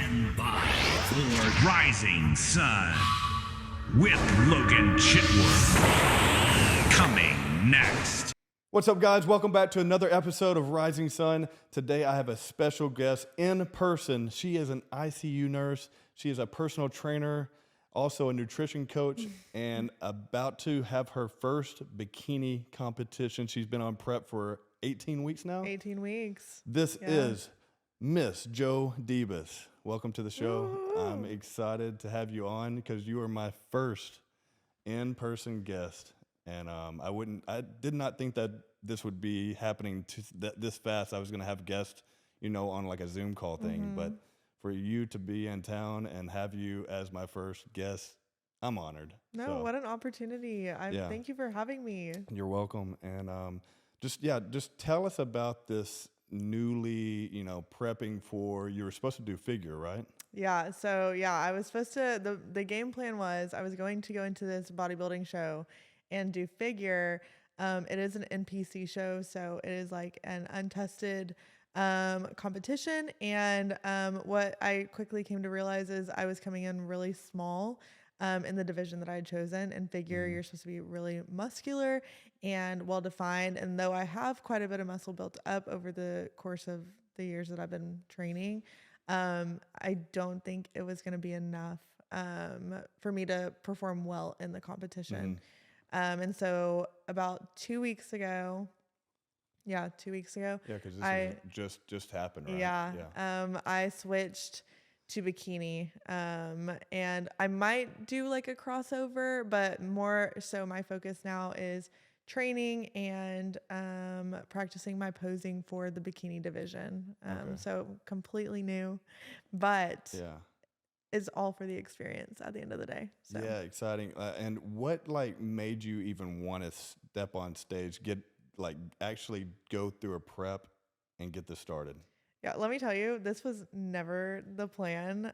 Stand by for Rising Sun with Logan Chitwood. Coming next. What's up, guys? Welcome back to another episode of Rising Sun. Today I have a special guest in person. She is an ICU nurse. She is a personal trainer, also a nutrition coach, and about to have her first bikini competition. She's been on prep for 18 weeks now. 18 weeks. This is Miss Joe Deus. Welcome to the show. Woo. I'm excited to have you on because you are my first in-person guest. And I did not think that this would be happening this fast. I was going to have guests, on like a Zoom call thing. But for you to be in town and have you as my first guest, I'm honored. No, what an opportunity. Thank you for having me. You're welcome. And just tell us about this newly, prepping for, you were supposed to do figure, right? Yeah. So I was supposed to, the game plan was I was going to go into this bodybuilding show and do figure. It is an NPC show. So it is like an untested competition. And what I quickly came to realize is I was coming in really small in the division that I had chosen. And figure, you're supposed to be really muscular and well-defined. And though I have quite a bit of muscle built up over the course of the years that I've been training, I don't think it was going to be enough for me to perform well in the competition. And so about 2 weeks ago, 2 weeks ago. Yeah, because this just happened, right? Yeah. I switched to bikini. And I might do like a crossover, but more so my focus now is training and practicing my posing for the bikini division. So completely new, but it's all for the experience at the end of the day. So. Yeah, exciting. And what made you even want to step on stage, actually go through a prep and get this started? Yeah, let me tell you, this was never the plan.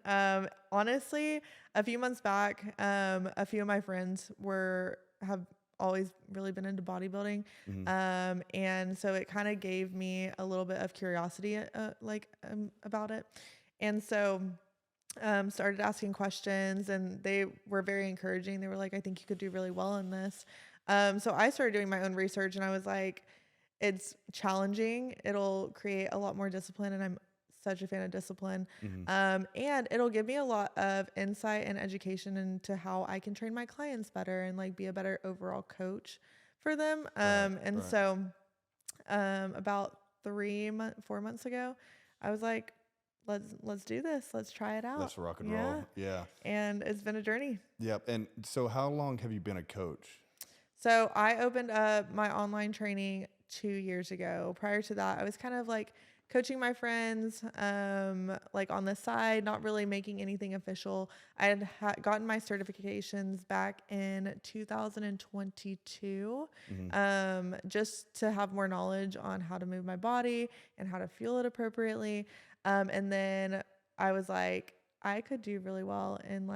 Honestly, a few months back, a few of my friends have always really been into bodybuilding. And so it kind of gave me a little bit of curiosity, about it. And so, started asking questions, and they were very encouraging. They were like, I think you could do really well in this. So I started doing my own research, and I was like, it's challenging. It'll create a lot more discipline, and I'm such a fan of discipline. And it'll give me a lot of insight and education into how I can train my clients better and be a better overall coach for them. So about 4 months ago, I was like, let's do this. Let's try it out. Let's rock and roll. Yeah. And it's been a journey. Yep. And so how long have you been a coach? So I opened up my online training 2 years ago. Prior to that, I was kind of coaching my friends, on the side, not really making anything official. I had gotten my certifications back in 2022, just to have more knowledge on how to move my body and how to fuel it appropriately. And then I was like, I could do really well in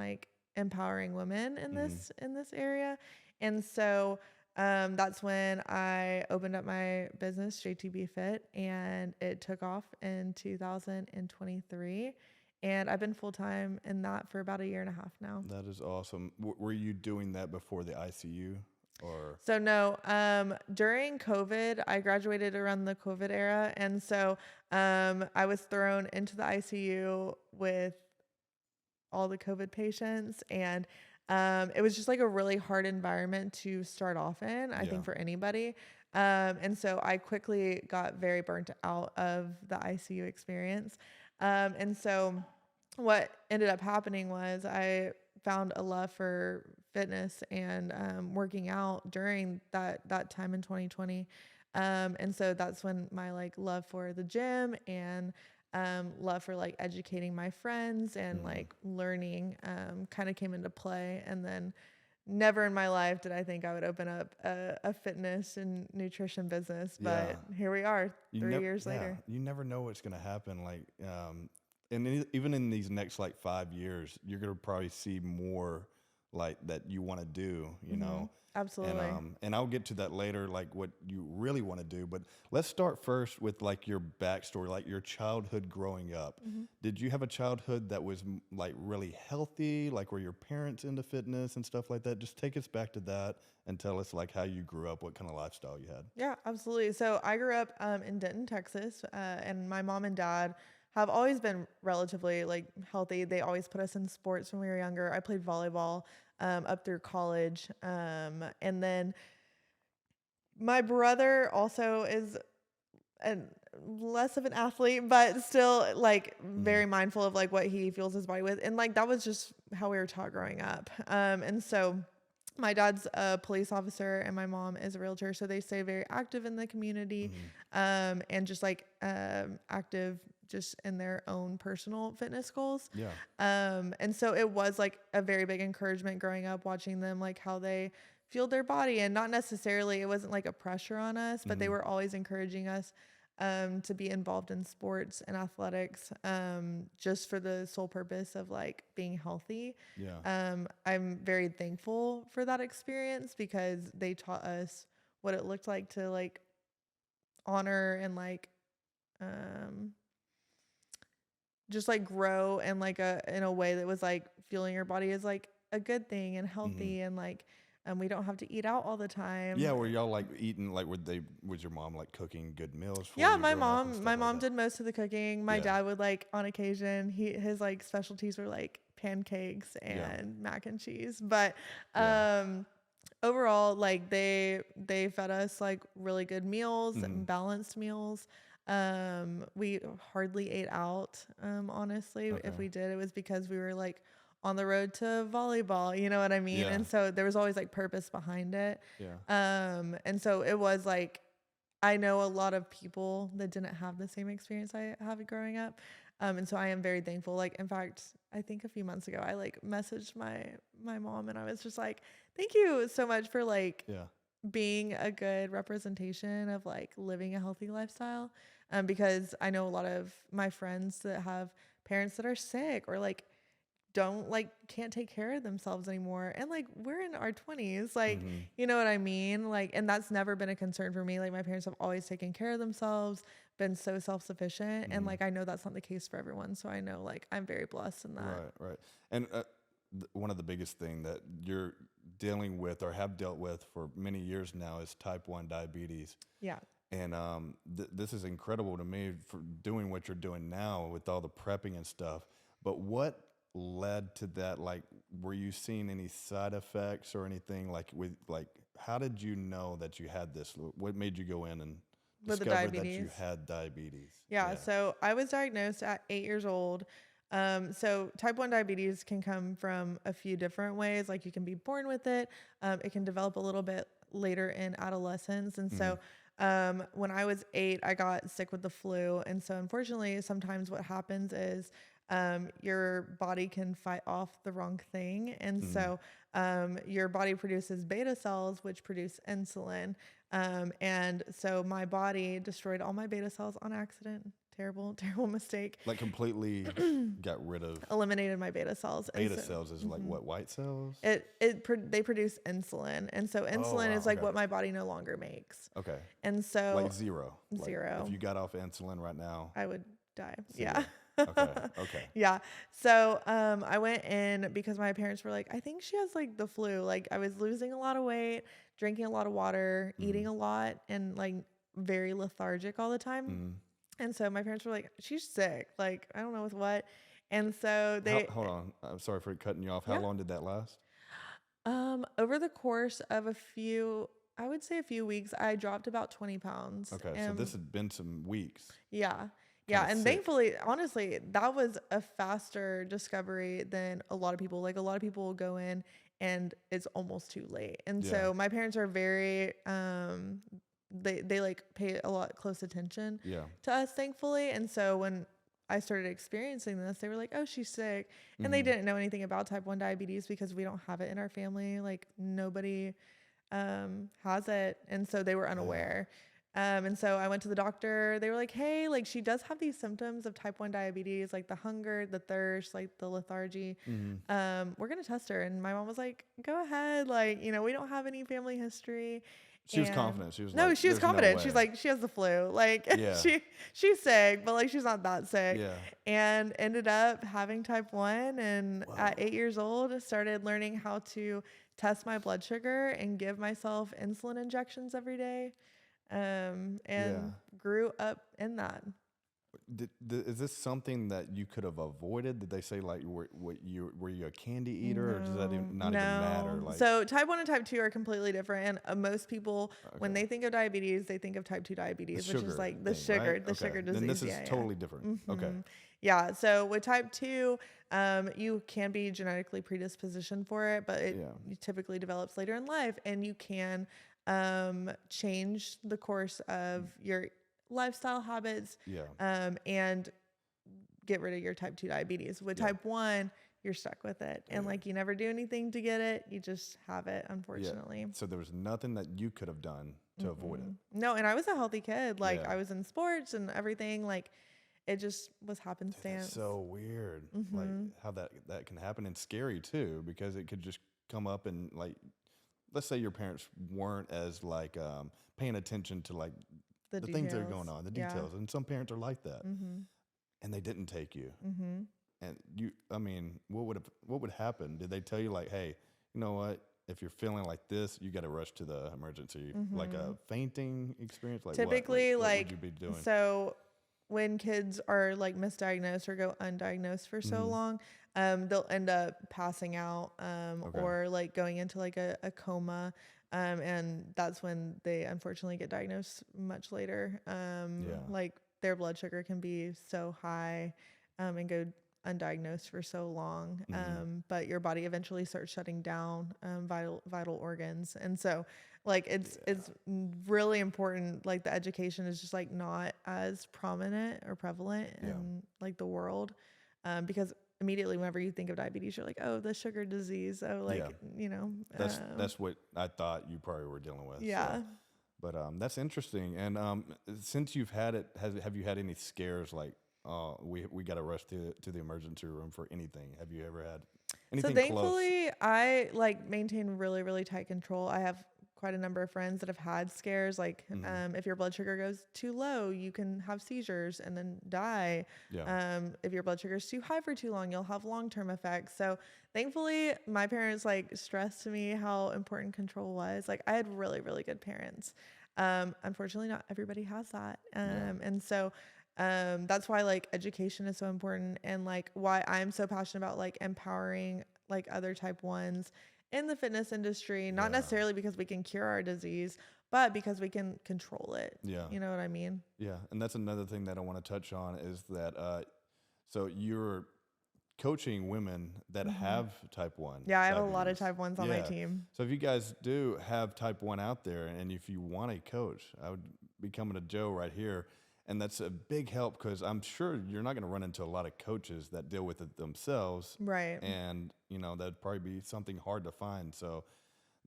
empowering women in this area. And so that's when I opened up my business, JTB Fit, and it took off in 2023. And I've been full-time in that for about 1.5 years now. That is awesome. Were you doing that before the ICU? So no, during COVID, I graduated around the COVID era. And so I was thrown into the ICU with all the COVID patients, and it was just a really hard environment to start off in, I think, for anybody. And so I quickly got very burnt out of the ICU experience. And so what ended up happening was I found a love for fitness and working out during that time in 2020. And so that's when my love for the gym and love for educating my friends and learning kind of came into play. And then never in my life did I think I would open up a fitness and nutrition business, but here we are 3 years later. You never know what's going to happen. And even in these next 5 years, you're going to probably see more like that you want to do, you know. Absolutely. And I'll get to that later, like what you really want to do. But let's start first with like your backstory, like your childhood growing up. Did you have a childhood that was like really healthy? Like were your parents into fitness and stuff like that? Just take us back to that and tell us like how you grew up, what kind of lifestyle you had. Yeah, absolutely. So I grew up in Denton, Texas, and my mom and dad have always been relatively like healthy. They always put us in sports when we were younger. I played volleyball up through college, and then my brother also is and less of an athlete, but still like very mindful of like what he fuels his body with. And like that was just how we were taught growing up. And so my dad's a police officer and my mom is a realtor. So they stay very active in the community, and just like active just in their own personal fitness goals. Yeah. And so it was like a very big encouragement growing up, watching them, like how they fueled their body, and not necessarily, it wasn't like a pressure on us, but they were always encouraging us to be involved in sports and athletics, just for the sole purpose of like being healthy. Yeah. I'm very thankful for that experience because they taught us what it looked like to like honor and like, just like grow and like in a way that was like fueling your body is like a good thing and healthy, and like, we don't have to eat out all the time. Yeah, were y'all like eating, like was your mom like cooking good meals for Yeah, you my growing up and mom, stuff my like mom that? did most of the cooking. My Yeah. dad would like on occasion, his like specialties were like pancakes and mac and cheese. But Yeah. overall, like they fed us like really good meals and balanced meals. We hardly ate out, honestly. Okay. If we did, it was because we were like on the road to volleyball, you know what I mean? Yeah. And so there was always like purpose behind it. Yeah. And so it was like, I know a lot of people that didn't have the same experience I have growing up. And so I am very thankful. Like, in fact, I think a few months ago, I like messaged my mom and I was just like, thank you so much for like Yeah. being a good representation of like living a healthy lifestyle. Because I know a lot of my friends that have parents that are sick or like can't take care of themselves anymore. And like, we're in our 20s, like, you know what I mean? Like, and that's never been a concern for me. Like, my parents have always taken care of themselves, been so self-sufficient. And like, I know that's not the case for everyone. So I know like I'm very blessed in that. Right. And one of the biggest thing that you're dealing with or have dealt with for many years now is type 1 diabetes. Yeah. And this is incredible to me for doing what you're doing now with all the prepping and stuff. But what led to that? Like, were you seeing any side effects or anything? Like, how did you know that you had this? What made you go in and With the discover that you diabetes? had diabetes? Yeah. So I was diagnosed at 8 years old. So type 1 diabetes can come from a few different ways. Like, you can be born with it. It can develop a little bit later in adolescence. And so when I was 8, I got sick with the flu. And so unfortunately, sometimes what happens is your body can fight off the wrong thing. And so your body produces beta cells, which produce insulin. And so my body destroyed all my beta cells on accident. Terrible, terrible mistake. Like completely got rid of Eliminated my beta cells. And beta so cells is like what, white cells? they produce insulin. And so insulin is like okay. what my body no longer makes. Okay. And so Like zero. Like, zero. if you got off insulin right now. I would die. Zero. Yeah. Okay. Yeah. So I went in because my parents were like, I think she has like the flu. Like, I was losing a lot of weight, drinking a lot of water, eating a lot, and like very lethargic all the time. And so my parents were like, she's sick. Like, I don't know with what. And so they Hold on. I'm sorry for cutting you off. How long did that last? over the course of I would say a few weeks, I dropped about 20 pounds. Okay. So this had been some weeks. Yeah. Yeah. And sick. thankfully, honestly, that was a faster discovery than a lot of people. Like, a lot of people will go in and it's almost too late. And so my parents are very, they like pay a lot close attention to us, thankfully. And so when I started experiencing this, they were like, oh, she's sick. And they didn't know anything about type 1 diabetes because we don't have it in our family. Like, nobody has it. And so they were unaware. And so I went to the doctor. They were like, hey, like she does have these symptoms of type 1 diabetes, like the hunger, the thirst, like the lethargy. We're going to test her. And my mom was like, go ahead. Like, you know, we don't have any family history. She was confident. She was no, like, she was "There's no confident. She's way." like, she has the flu. Like Yeah. she's sick, but like she's not that sick. Yeah. And ended up having type 1. And at 8 years old, started learning how to test my blood sugar and give myself insulin injections every day. And grew up in that. Is this something that you could have avoided? Did they say like were you a candy eater, or does that not even matter? Like, so type 1 and type 2 are completely different. And most people, when they think of diabetes, they think of type 2 diabetes, which is like the sugar, right? the sugar disease. Then this is totally different. Okay. Yeah. So with type 2, you can be genetically predispositioned for it, but it typically develops later in life, and you can change the course of your lifestyle habits and get rid of your type 2 diabetes. With type 1, you're stuck with it. And like you never do anything to get it. You just have it, unfortunately. So there was nothing that you could have done to avoid it. No, and I was a healthy kid. Like I was in sports and everything. Like it just was happenstance. It's so weird. Like how that can happen, and scary too, because it could just come up and like, let's say your parents weren't as like paying attention to like the things that are going on, the details. And some parents are like that. And they didn't take you. And you, I mean, what would happen? Did they tell you like, hey, you know what? If you're feeling like this, you got to rush to the emergency, like a fainting experience? Like typically, what like, would you be doing? So when kids are like misdiagnosed or go undiagnosed for so long, they'll end up passing out or like going into like a coma. And that's when they unfortunately get diagnosed much later. Like their blood sugar can be so high and go undiagnosed for so long. But your body eventually starts shutting down vital organs. And so like it's really important. Like the education is just like not as prominent or prevalent in like the world, because immediately whenever you think of diabetes, you're like, oh, the sugar disease. Oh, like, you know, that's what I thought you probably were dealing with. Yeah. So. But that's interesting. And since you've had it, have you had any scares like, we got to rush to the emergency room for anything? Have you ever had anything So thankfully, close? I like maintain really, really tight control. I have quite a number of friends that have had scares. Like if your blood sugar goes too low, you can have seizures and then die. If your blood sugar is too high for too long, you'll have long-term effects. So thankfully, my parents like stressed to me how important control was. Like I had really, really good parents. Unfortunately, not everybody has that. And so that's why like education is so important, and like why I'm so passionate about like empowering like other type 1s in the fitness industry, not necessarily because we can cure our disease, but because we can control it. You know what I mean? Yeah. And that's another thing that I want to touch on is that, so you're coaching women that have type 1. Yeah, I have a lot of type 1s on my team. So if you guys do have type 1 out there, and if you want a coach, I would be coming to Joe right here. And that's a big help, because I'm sure you're not going to run into a lot of coaches that deal with it themselves. Right. And, you know, that'd probably be something hard to find. So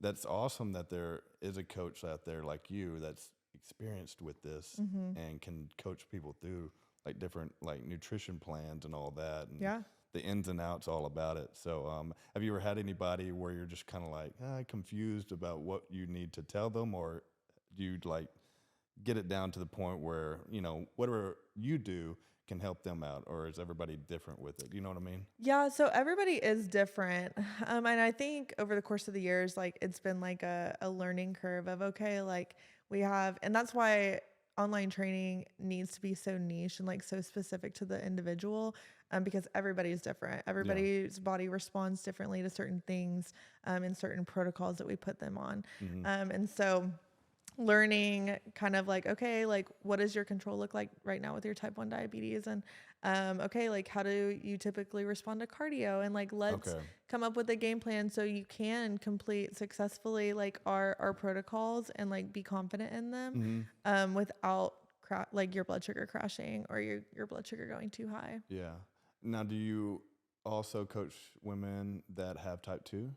that's awesome that there is a coach out there like you that's experienced with this and can coach people through like different like nutrition plans and all that. And the ins and outs all about it. So have you ever had anybody where you're just kind of like confused about what you need to tell them, or do you like get it down to the point where, you know, whatever you do can help them out, or is everybody different with it? You know what I mean? Yeah. So everybody is different. And I think over the course of the years, like it's been like a learning curve of, okay, like we have, and that's why online training needs to be so niche and like so specific to the individual, because everybody's different. Everybody's body responds differently to certain things, and certain protocols that we put them on. And so learning kind of like, okay, like what does your control look like right now with your type 1 diabetes? And okay, like how do you typically respond to cardio? And like let's come up with a game plan so you can complete successfully like our protocols and like be confident in them without like your blood sugar crashing or your blood sugar going too high. Yeah. Now, do you also coach women that have type 2?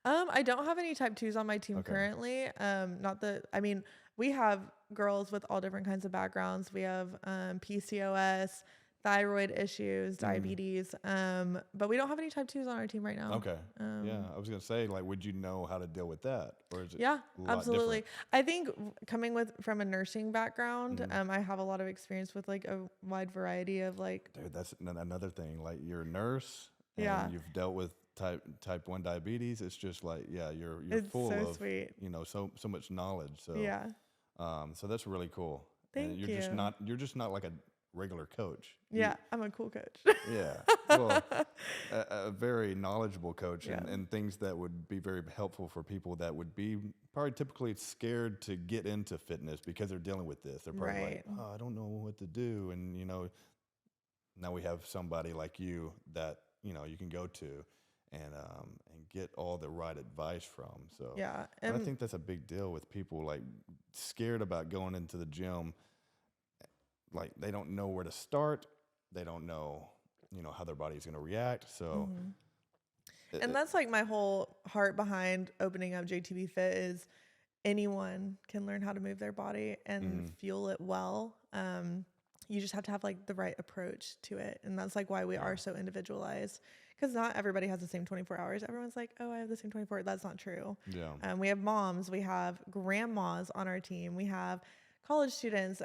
I don't have any type 2s on my team currently. Not that, I mean, we have girls with all different kinds of backgrounds. We have PCOS, thyroid issues, diabetes, but we don't have any type 2s on our team right now. Okay. Yeah, I was gonna say, like, would you know how to deal with that, or is it? Yeah, a lot absolutely. different? I think coming from a nursing background, I have a lot of experience with like a wide variety of like. Dude, that's another thing. Like, you're a nurse, and Yeah. you've dealt with type 1 diabetes. It's just like, yeah, you're It's full so of sweet. so much knowledge. So Yeah. so that's really cool. Thank and you. You're just not like a regular coach. Yeah, I'm a cool coach. Yeah. Well, a very knowledgeable coach, Yeah. and things that would be very helpful for people that would be probably typically scared to get into fitness because they're dealing with this. They're probably like, Right. oh, I don't know what to do. And, now we have somebody like you that, you can go to and get all the right advice from. So Yeah. and I think that's a big deal with people like scared about going into the gym. Like, they don't know where to start. They don't know, how their body's going to react. So, And that's like my whole heart behind opening up JTB Fit is anyone can learn how to move their body and fuel it well. You just have to have like the right approach to it. And that's like why we are so individualized, because not everybody has the same 24 hours. Everyone's like, oh, I have the same 24. That's not true. yeah. We have moms, we have grandmas on our team. We have college students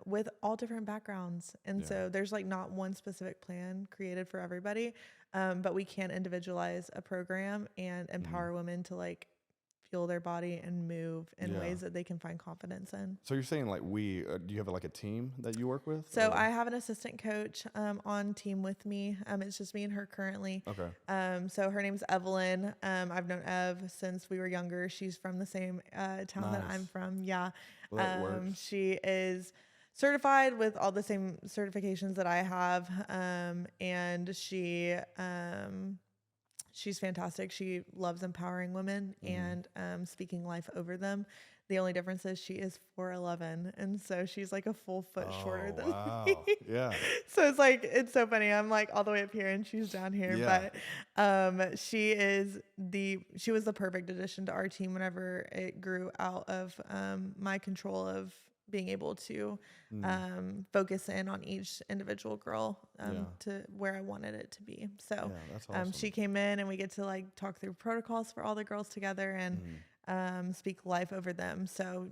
with all different backgrounds. And so there's like not one specific plan created for everybody, but we can individualize a program and empower women to like fuel their body and move in ways that they can find confidence in. So you're saying like do you have like a team that you work with? So or? I have an assistant coach on team with me. It's just me and her currently. Okay. So her name's Evelyn. I've known Ev since we were younger. She's from the same town that I'm from. Yeah. Well, that works. She is certified with all the same certifications that I have. And she's fantastic. She loves empowering women and speaking life over them. The only difference is she is 4'11", and so she's like a full foot shorter than me. Yeah. So it's so funny. I'm like all the way up here and she's down here. Yeah. But she was the perfect addition to our team whenever it grew out of my control of being able to focus in on each individual girl to where I wanted it to be. So that's awesome. she came in and we get to like talk through protocols for all the girls together and speak life over them. So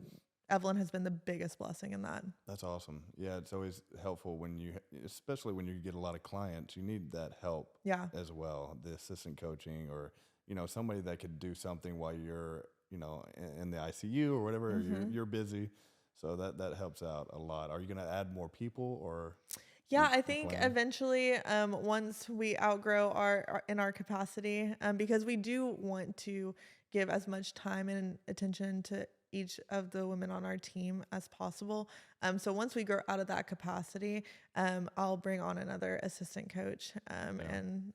Evelyn has been the biggest blessing in that. That's awesome. Yeah, it's always helpful especially when you get a lot of clients, you need that help as well. The assistant coaching or, somebody that could do something while you're, in the ICU or whatever, you're busy. So that helps out a lot. Are you going to add more people or? Yeah, I think eventually, once we outgrow our capacity, because we do want to give as much time and attention to each of the women on our team as possible. So once we grow out of that capacity, I'll bring on another assistant coach, and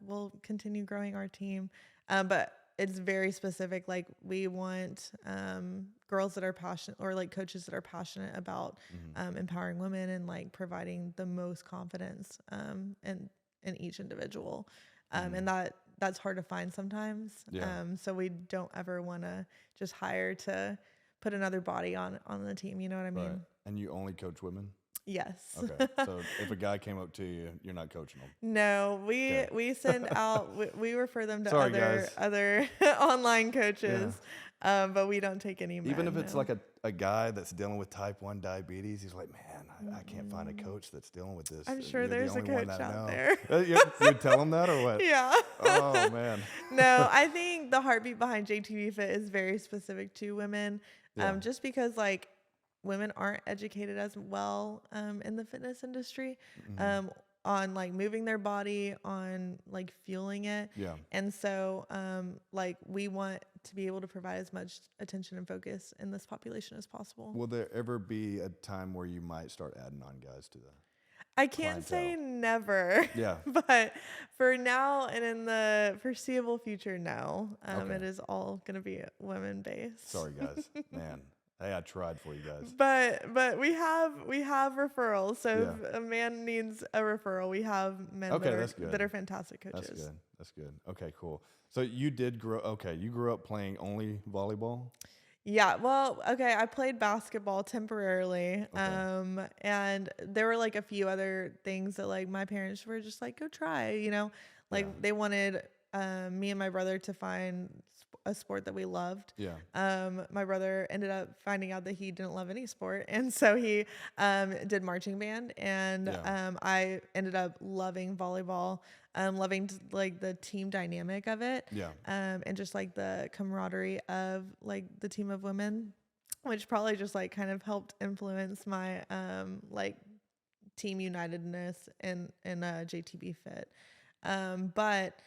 we'll continue growing our team. But it's very specific. Like we want girls that are passionate, or like coaches that are passionate about empowering women and like providing the most confidence in each individual. And that's hard to find sometimes. So we don't ever want to just hire to put another body on the team. You know what I mean? Right. And you only coach women? Yes. Okay. So if a guy came up to you, you're not coaching them? No, we send out, we refer them to Sorry, other online coaches, but we don't take any men. Even if it's like a guy that's dealing with type 1 diabetes, he's like, man, I can't find a coach that's dealing with this. I'm sure You're there's the a only one coach that I out know." there. You tell him that or what? Yeah. Oh, man. No, I think the heartbeat behind JTB Fit is very specific to women, just because like women aren't educated as well in the fitness industry on like moving their body, on like fueling it. Yeah. And so like we want to be able to provide as much attention and focus in this population as possible. Will there ever be a time where you might start adding on guys to that? I can't say never. Yeah. But for now and in the foreseeable future, no. Okay. It is all going to be women based. Sorry, guys. Man. Hey, I tried for you guys. But we have referrals. So if a man needs a referral, we have men that are fantastic coaches. That's good. Okay, cool. So you grew up playing only volleyball? Yeah, well, okay, I played basketball temporarily. Okay. And there were like a few other things that like my parents were just like, go try, Yeah. like they wanted me and my brother to find a sport that we loved. Yeah. My brother ended up finding out that he didn't love any sport, and so he did marching band, and Yeah. I ended up loving volleyball, loving like the team dynamic of it, Yeah. and just like the camaraderie of like the team of women, which probably just like kind of helped influence my like team unitedness in JTB Fit. But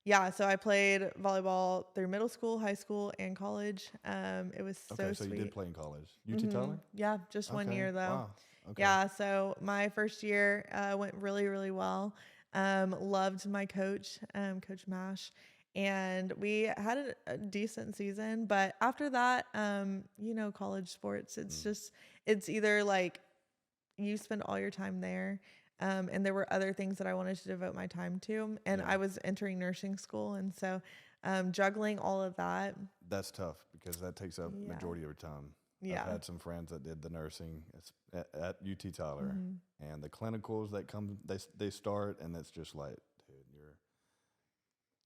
yeah, so I played volleyball through middle school, high school, and college. It was Okay. so So you did sweet. play in college. UT Tyler? Yeah, just one Okay. year though. Wow. Okay. Yeah, so my first year went really, really well. Loved my coach, Coach Mash, and we had a decent season. But after that, college sports, it's Mm. just, it's either like you spend all your time there. And there were other things that I wanted to devote my time to. And Yeah. I was entering nursing school. And so juggling all of that. That's tough because that takes up Yeah. majority of your time. Yeah. I've had some friends that did the nursing at UT Tyler, Mm-hmm. and the clinicals that come, they start, and it's just like, dude,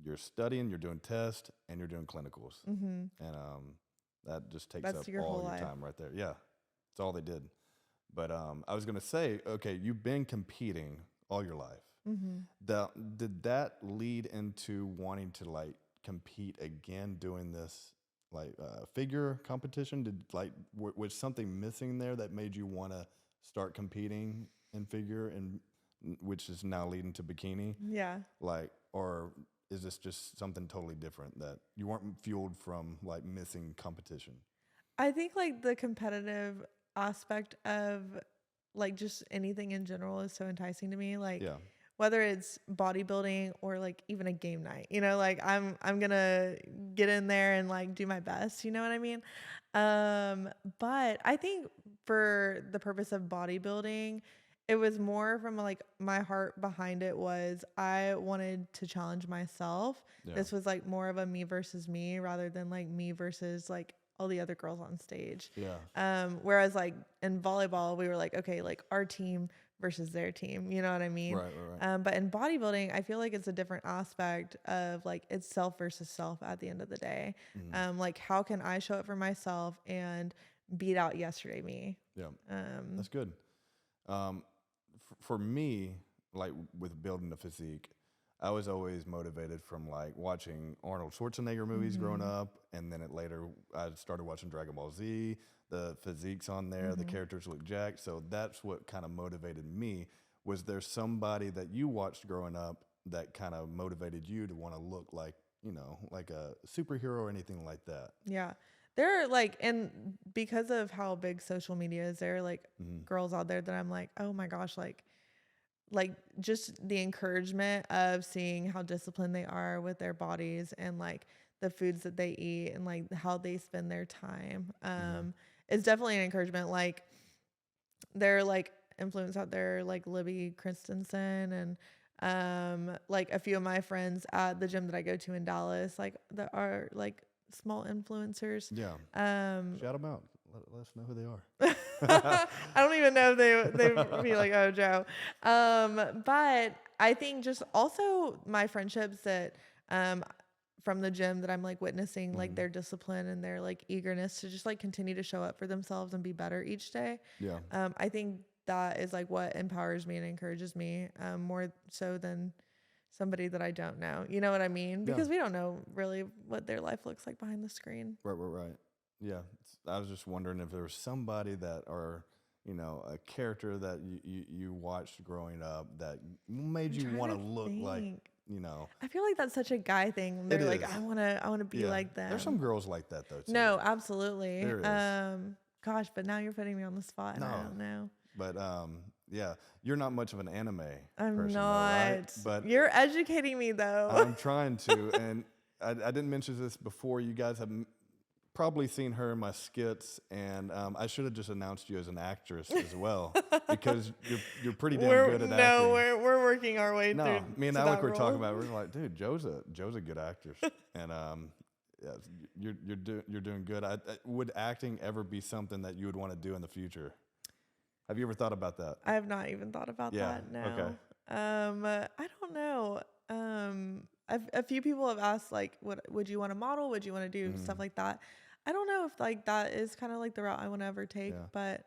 you're studying, you're doing tests, and you're doing clinicals, Mm-hmm. and that just takes That's up your all whole your life. time right there. Yeah, it's all they did. But I was gonna say, okay, you've been competing all your life. Mm-hmm. Did that lead into wanting to like compete again, doing this like figure competition? Did like was something missing there that made you want to start competing in figure, and which is now leading to bikini? Yeah. Like, or is this just something totally different that you weren't fueled from like missing competition? I think like the competitive aspect of like just anything in general is so enticing to me. Like Yeah, whether it's bodybuilding or like even a game night, like I'm gonna get in there and like do my best, you know what I mean? But I think for the purpose of bodybuilding, it was more from like my heart behind it was I wanted to challenge myself. yeah, This was like more of a me versus me rather than like me versus like all the other girls on stage. yeah, Whereas like in volleyball, we were like, okay, like our team versus their team, you know what I mean? right. But in bodybuilding, I feel like it's a different aspect of like it's self versus self at the end of the day. Mhm. Like how can I show up for myself and beat out yesterday me? Yeah. Um, That's good. For me, like with building a physique, I was always motivated from like watching Arnold Schwarzenegger movies growing mhm, up, and then later I started watching Dragon Ball Z. The physiques on there, the mhm. characters look jacked, so that's what kind of motivated me. Was there somebody that you watched growing up that kind of motivated you to want to look like, like a superhero or anything like that? Yeah. There are like, and because of how big social media is, there are like Hmm. girls out there that I'm like, oh my gosh, like just the encouragement of seeing how disciplined they are with their bodies and like the foods that they eat and like how they spend their time Yeah. is definitely an encouragement. Like there are like influence out there like Libby Christensen and like a few of my friends at the gym that I go to in Dallas like that are like small influencers. Yeah. Um Shout them out. Let us know who they I are. don't even know if they'd be like, oh, Joe. But I think just also my friendships that from the gym that I'm like witnessing like Mhm. their discipline and their like eagerness to just like continue to show up for themselves and be better each day. Yeah. I think that is like what empowers me and encourages me more so than somebody that I don't know. You know what I mean? Yeah. Because we don't know really what their life looks like behind the screen. Right. Yeah. I was just wondering if there was somebody that, or, a character that you watched growing up that made I'm you trying want to to look like, think. you know, I feel like that's such a guy thing. it They're like, is. I wanna be Yeah. like There's some them. girls like that though, too. No, absolutely. There is. Gosh, but now you're putting me on the spot and I No. don't know. But, yeah, you're not much of an anime I'm person though, right? not. But You're educating me though. I'm trying to, and I didn't mention this before. You guys have probably seen her in my skits, and I should have just announced you as an actress as well, because you're pretty damn good at acting. We're working our way No, through me and to Alec that were talking role. about it. We're like, dude, Joe's a good actress, and Yeah, you're doing good. Would acting ever be something that you would want to do in the future? Have you ever thought about that? I have not even thought about Yeah. that. No. Okay. I don't know. A few people have asked like, what would you want to model? Would you want to do stuff like that? I don't know if like that is kind of like the route I want to ever take, Yeah. but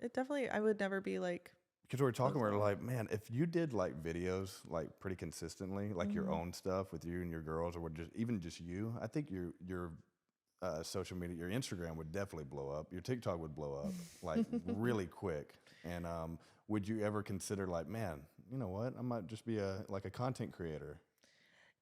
it definitely I would never be like. Because we were talking, we Those were are- like, man, if you did like videos like pretty consistently, like your own stuff with you and your girls, or just you, I think your social media, your Instagram would definitely blow up. Your TikTok would blow up like really quick. And would you ever consider like, man, you know what? I might just be a content creator.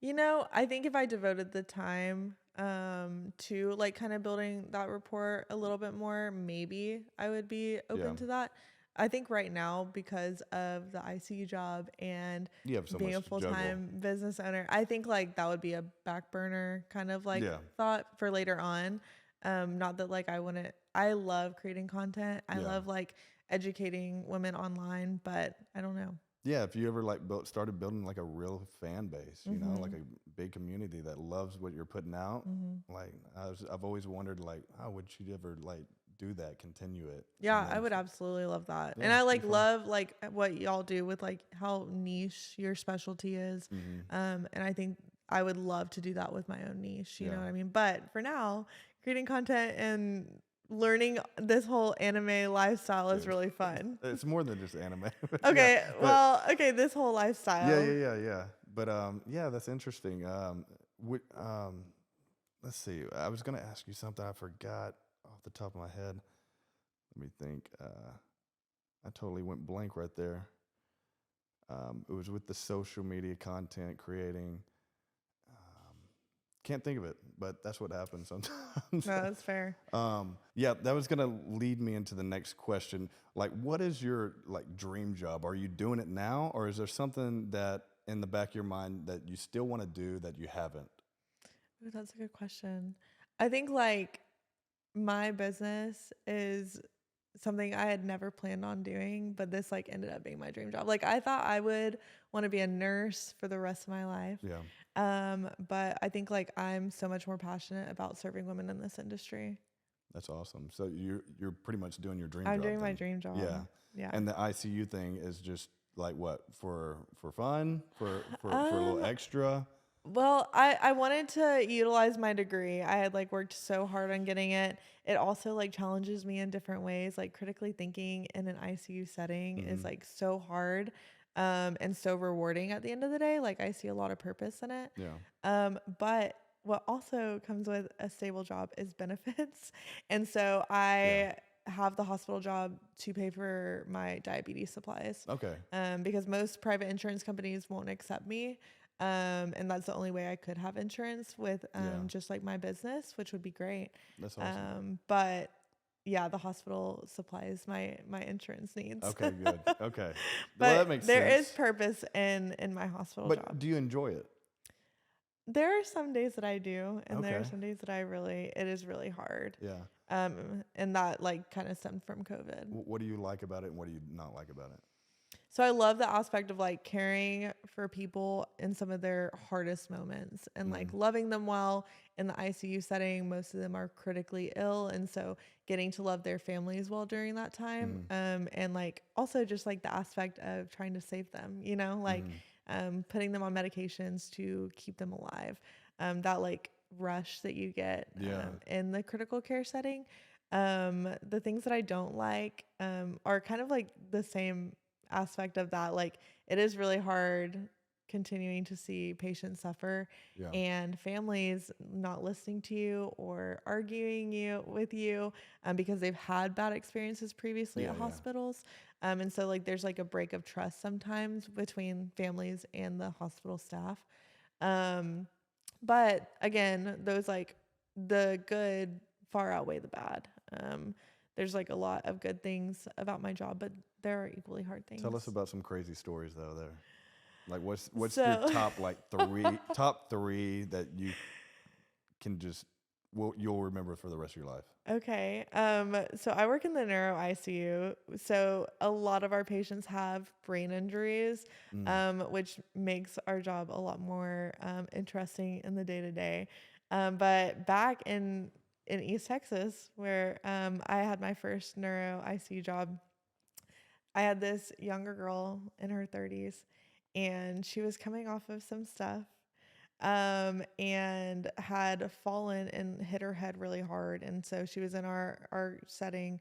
You know, I think if I devoted the time to like kind of building that rapport a little bit more, maybe I would be open Yeah. to that. I think right now, because of the ICU job and You have so being a much to juggle. full-time business owner, I think like that would be a back burner kind of like Yeah. thought for later on. Not that like I love creating content. I Yeah. love like educating women online, but I don't know. Yeah, if you ever like started building like a real fan base, you know, like a big community that loves what you're putting out. Like I've always wondered like, how would you ever like do that, continue it? Yeah, And I then would absolutely love that. Yeah, And I it'd be like fun. love like what y'all do with like how niche your specialty is. And I think I would love to do that with my own niche, you know Yeah. what I mean? But for now, creating content and learning this whole anime lifestyle is Dude. really fun. It's more than just anime. Okay, Yeah, well, okay, this whole lifestyle. yeah. But yeah, that's interesting. Let's see. I was gonna ask you something I forgot off the top of my head. Let me think. I totally went blank right there. It was with the social media content creating. Can't think of it, but that's what happens sometimes. No, that's fair. Yeah, that was gonna lead me into the next question. Like, what is your like dream job? Are you doing it now, or is there something that in the back of your mind that you still want to do that you haven't? Ooh, that's a good question. I think like my business is something I had never planned on doing, but this like ended up being my dream job. Like I thought I would want to be a nurse for the rest of my life. Yeah, But I think like I'm so much more passionate about serving women in this industry. that's awesome. So you're pretty much doing your dream I'm job. doing my then. dream job. Yeah, Yeah. and the ICU thing is just like what for fun for a little extra. Well, I wanted to utilize my degree. I had like worked so hard on getting it. It also like challenges me in different ways. Like critically thinking in an ICU setting is like so hard and so rewarding at the end of the day. Like I see a lot of purpose in it. Yeah, But what also comes with a stable job is benefits. And so I have the hospital job to pay for my diabetes supplies. okay, Because most private insurance companies won't accept me. And that's the only way I could have insurance with just like my business, which would be great. that's awesome. But yeah, the hospital supplies my insurance needs. Okay, good. Okay, But well, that makes there sense. is purpose in my hospital But job. do you enjoy it? There are some days that I do, and there are Okay. some days that it is really hard. Yeah. And that like kind of stemmed from COVID. What do you like about it, and what do you not like about it? So I love the aspect of like caring for people in some of their hardest moments and like loving them well in the ICU setting. Most of them are critically ill. And so getting to love their families well during that time. And like also just like the aspect of trying to save them, you know, like putting them on medications to keep them alive. That like rush that you get Yeah. in the critical care setting. The things that I don't like are kind of like the same aspect of that. Like it is really hard continuing to see patients suffer Yeah. and families not listening to you or arguing with you because they've had bad experiences previously at Yeah. hospitals. And so like there's like a break of trust sometimes between families and the hospital staff. But again, those like the good far outweigh the bad. There's like a lot of good things about my job, but there are equally hard things. Tell us about some crazy stories though. There, like what's So- your top like top three that you can just you'll remember for the rest of your life? Okay. So I work in the neuro ICU. So a lot of our patients have brain injuries, which makes our job a lot more interesting in the day to day. But back in East Texas, where I had my first neuro ICU job, I had this younger girl in her 30s, and she was coming off of some stuff, and had fallen and hit her head really hard. And so she was in our setting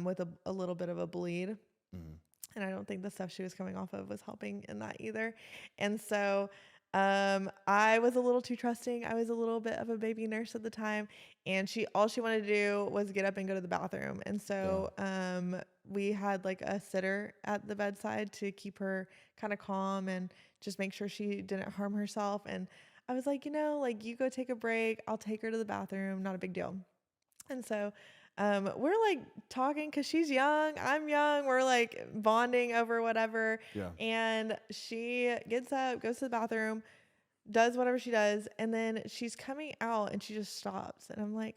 with a little bit of a bleed. Mm. And I don't think the stuff she was coming off of was helping in that either. And so I was a little too trusting. I was a little bit of a baby nurse at the time, and all she wanted to do was get up and go to the bathroom. And so we had like a sitter at the bedside to keep her kind of calm and just make sure she didn't harm herself. And I was like, like, you go take a break. I'll take her to the bathroom. Not a big deal. And so we're like talking because she's young, I'm young. We're like bonding over whatever. Yeah. And she gets up, goes to the bathroom, does whatever she does. And then she's coming out and she just stops. And I'm like,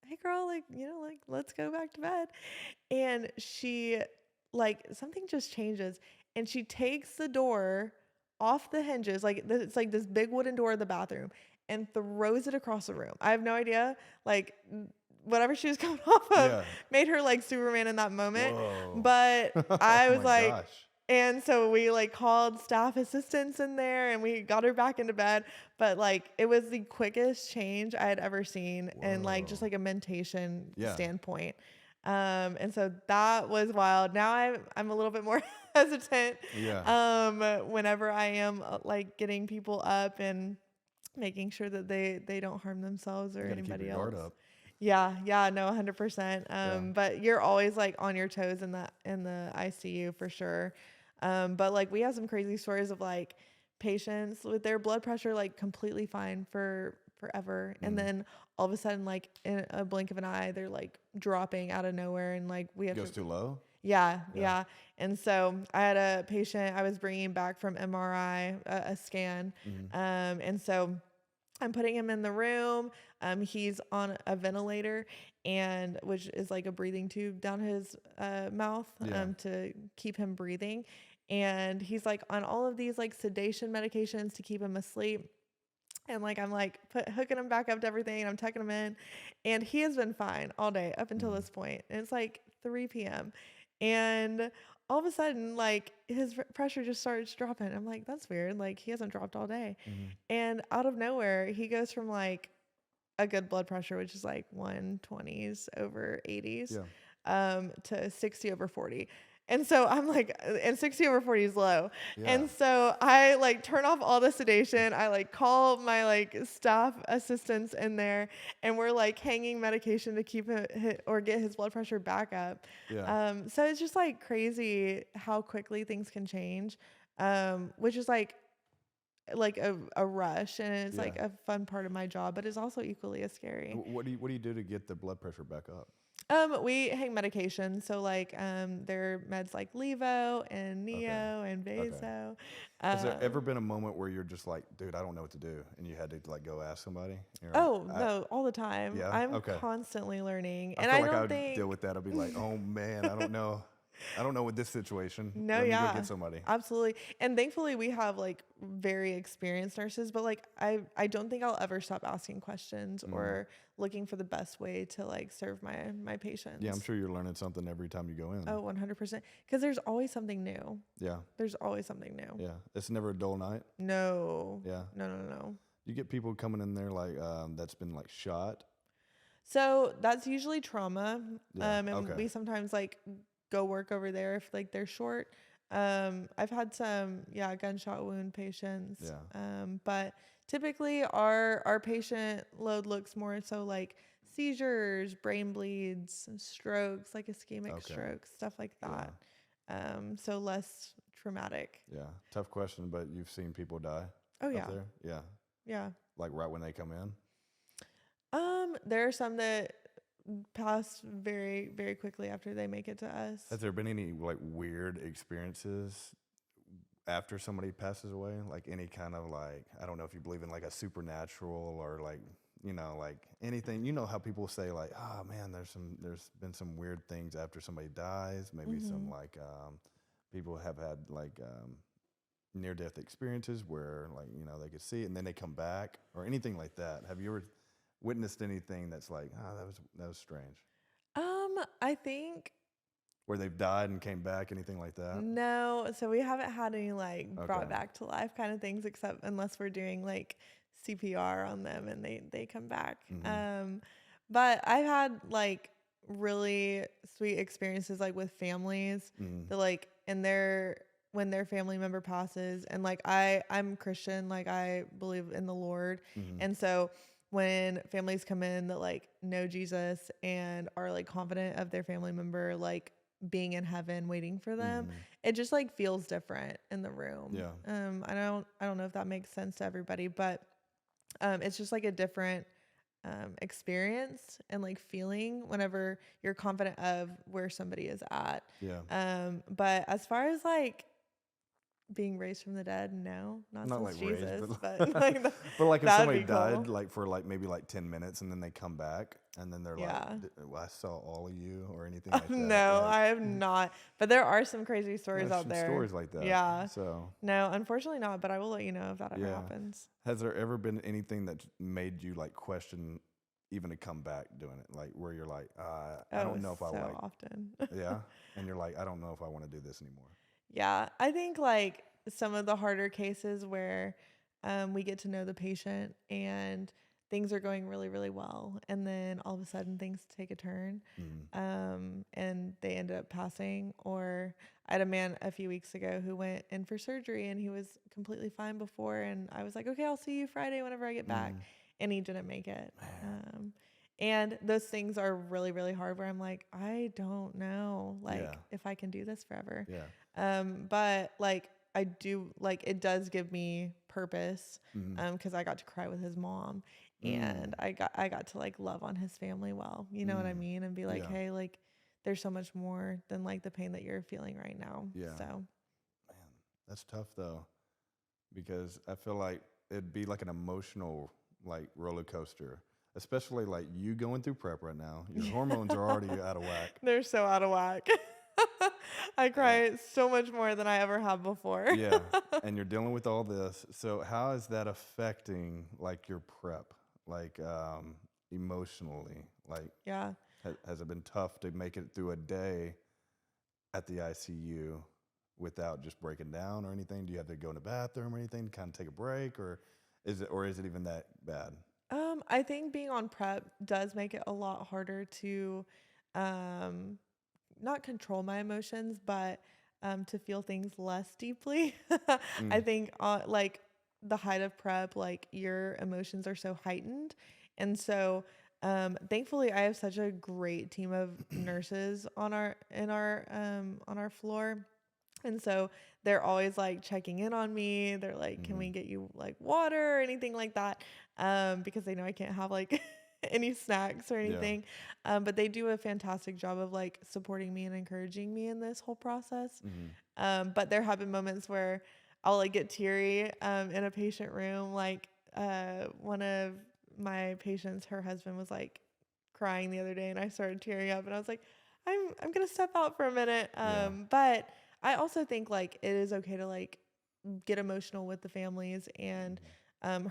hey, girl, like, let's go back to bed. And she, like, something just changes. And she takes the door off the hinges. Like, it's like this big wooden door of the bathroom, and throws it across the room. I have no idea. Like, whatever she was coming off of made her like Superman in that moment. Whoa. But I was like, gosh. And so we like called staff assistants in there and we got her back into bed. But like, it was the quickest change I had ever seen. And like, just like a mentation standpoint. And so that was wild. Now I'm a little bit more hesitant. Whenever I am like getting people up and making sure that they don't harm themselves or anybody keep your else. guard up. Yeah, no, 100%. But you're always like on your toes in the ICU for sure. But like we have some crazy stories of like patients with their blood pressure like completely fine for forever, and then all of a sudden, like in a blink of an eye, they're like dropping out of nowhere, and like we have Goes too low. Yeah. And so I had a patient I was bringing back from MRI, a scan, and so I'm putting him in the room. He's on a ventilator, and which is like a breathing tube down his mouth to keep him breathing. And he's like on all of these like sedation medications to keep him asleep. And like I'm like hooking him back up to everything, and I'm tucking him in, and he has been fine all day up until this point. And it's like 3 p.m. and all of a sudden, like his pressure just starts dropping. I'm like, that's weird. Like he hasn't dropped all day. And out of nowhere, he goes from like a good blood pressure, which is like 120s over 80s, to 60 over 40. And so I'm like, and 60 over 40 is low. And so I like turn off all the sedation. I like call my like staff assistants in there, and we're like hanging medication to keep it or get his blood pressure back up. So it's just like crazy how quickly things can change, which is like a rush, and it's like a fun part of my job, but it's also equally as scary. What do you do to get the blood pressure back up? We hang medication. So like, there are meds like Levo and Neo and Vaso. Has there ever been a moment where you're just like, dude, I don't know what to do, and you had to like go ask somebody? No, all the time. Yeah? I'm constantly learning, I and feel I like don't would think deal with that. I'd be like, oh man, I don't know. I don't know with this situation. No, Let me go get somebody. Absolutely. And thankfully we have like very experienced nurses, but like I don't think I'll ever stop asking questions or looking for the best way to like serve my patients. Yeah, I'm sure you're learning something every time you go in. Oh, 100%. Because there's always something new. Yeah. There's always something new. Yeah. It's never a dull night. No. Yeah. No. You get people coming in there like that's been like shot. So that's usually trauma. Yeah, And we sometimes like go work over there if like they're short. I've had some gunshot wound patients. But typically our patient load looks more so like seizures, brain bleeds, strokes, like ischemic strokes, stuff like that. So less traumatic. Yeah. Tough question, but you've seen people die. Oh yeah. Up there? Yeah. Yeah. Like right when they come in. There are some that pass very, very quickly after they make it to us. Has there been any like weird experiences after somebody passes away? Like any kind of like, I don't know if you believe in like a supernatural or like, like anything. You know how people say like, oh man, there's been some weird things after somebody dies. Maybe some like people have had like near-death experiences where, like, you know, they could see it and then they come back, or anything like that? Have you ever witnessed anything that's like, that was strange, I think where they've died and came back? Anything like that? no. So we haven't had any like brought Okay. back to life kind of things, except unless we're doing like CPR on them and they come back. But I've had like really sweet experiences like with families that like when their family member passes, and like I'm Christian, like I believe in the Lord. And so when families come in that like know Jesus and are like confident of their family member like being in heaven waiting for them, it just like feels different in the room. Yeah. I don't know if that makes sense to everybody, but it's just like a different experience and like feeling whenever you're confident of where somebody is at. Yeah. But as far as like being raised from the dead, no, not Not since like raised, Jesus, but but like but like if that'd somebody be cool. died like for like maybe like 10 minutes and then they come back and then they're Yeah. like, well, I saw all of you," or anything like that. No, like, I have not. But there are some crazy stories there's out some there. stories like that. Yeah. So No, unfortunately not, but I will let you know if that ever Yeah. happens. has there ever been anything that made you like question even to come back doing it? Like where you're like, I don't know if I so like, often. yeah. And you're like, I don't know if I want to do this anymore. Yeah, I think like some of the harder cases where we get to know the patient and things are going really, really well, and then all of a sudden things take a turn, and they end up passing. Or I had a man a few weeks ago who went in for surgery and he was completely fine before, and I was like, okay, I'll see you Friday whenever I get back, and he didn't make it. And those things are really, really hard where I'm like, I don't know, like Yeah. if I can do this forever. Yeah. But like I do, like it does give me purpose, Mm-hmm. because I got to cry with his mom, and I got to like love on his family well, you know what I mean, and be like, Yeah. hey, like there's so much more than like the pain that you're feeling right now. Yeah. So Man, that's tough though, because I feel like it'd be like an emotional like roller coaster, especially like you going through prep right now. Your hormones are already out of whack. they're so out of whack. I cry so much more than I ever have before. Yeah. And you're dealing with all this. So how is that affecting like your prep, like emotionally? Like, Yeah. has it been tough to make it through a day at the ICU without just breaking down or anything? Do you have to go in the bathroom or anything to kind of take a break, or is it even that bad? I think being on prep does make it a lot harder to not control my emotions, but to feel things less deeply. I think like the height of prep, like your emotions are so heightened. And so thankfully I have such a great team of nurses on our floor. And so they're always like checking in on me. They're like, can we get you like water or anything like that? Because they know I can't have like any snacks or anything. But they do a fantastic job of like supporting me and encouraging me in this whole process. But there have been moments where I'll like get teary in a patient room. Like one of my patients, her husband was like crying the other day, and I started tearing up, and I was like, I'm gonna step out for a minute. But I also think like it is okay to like get emotional with the families and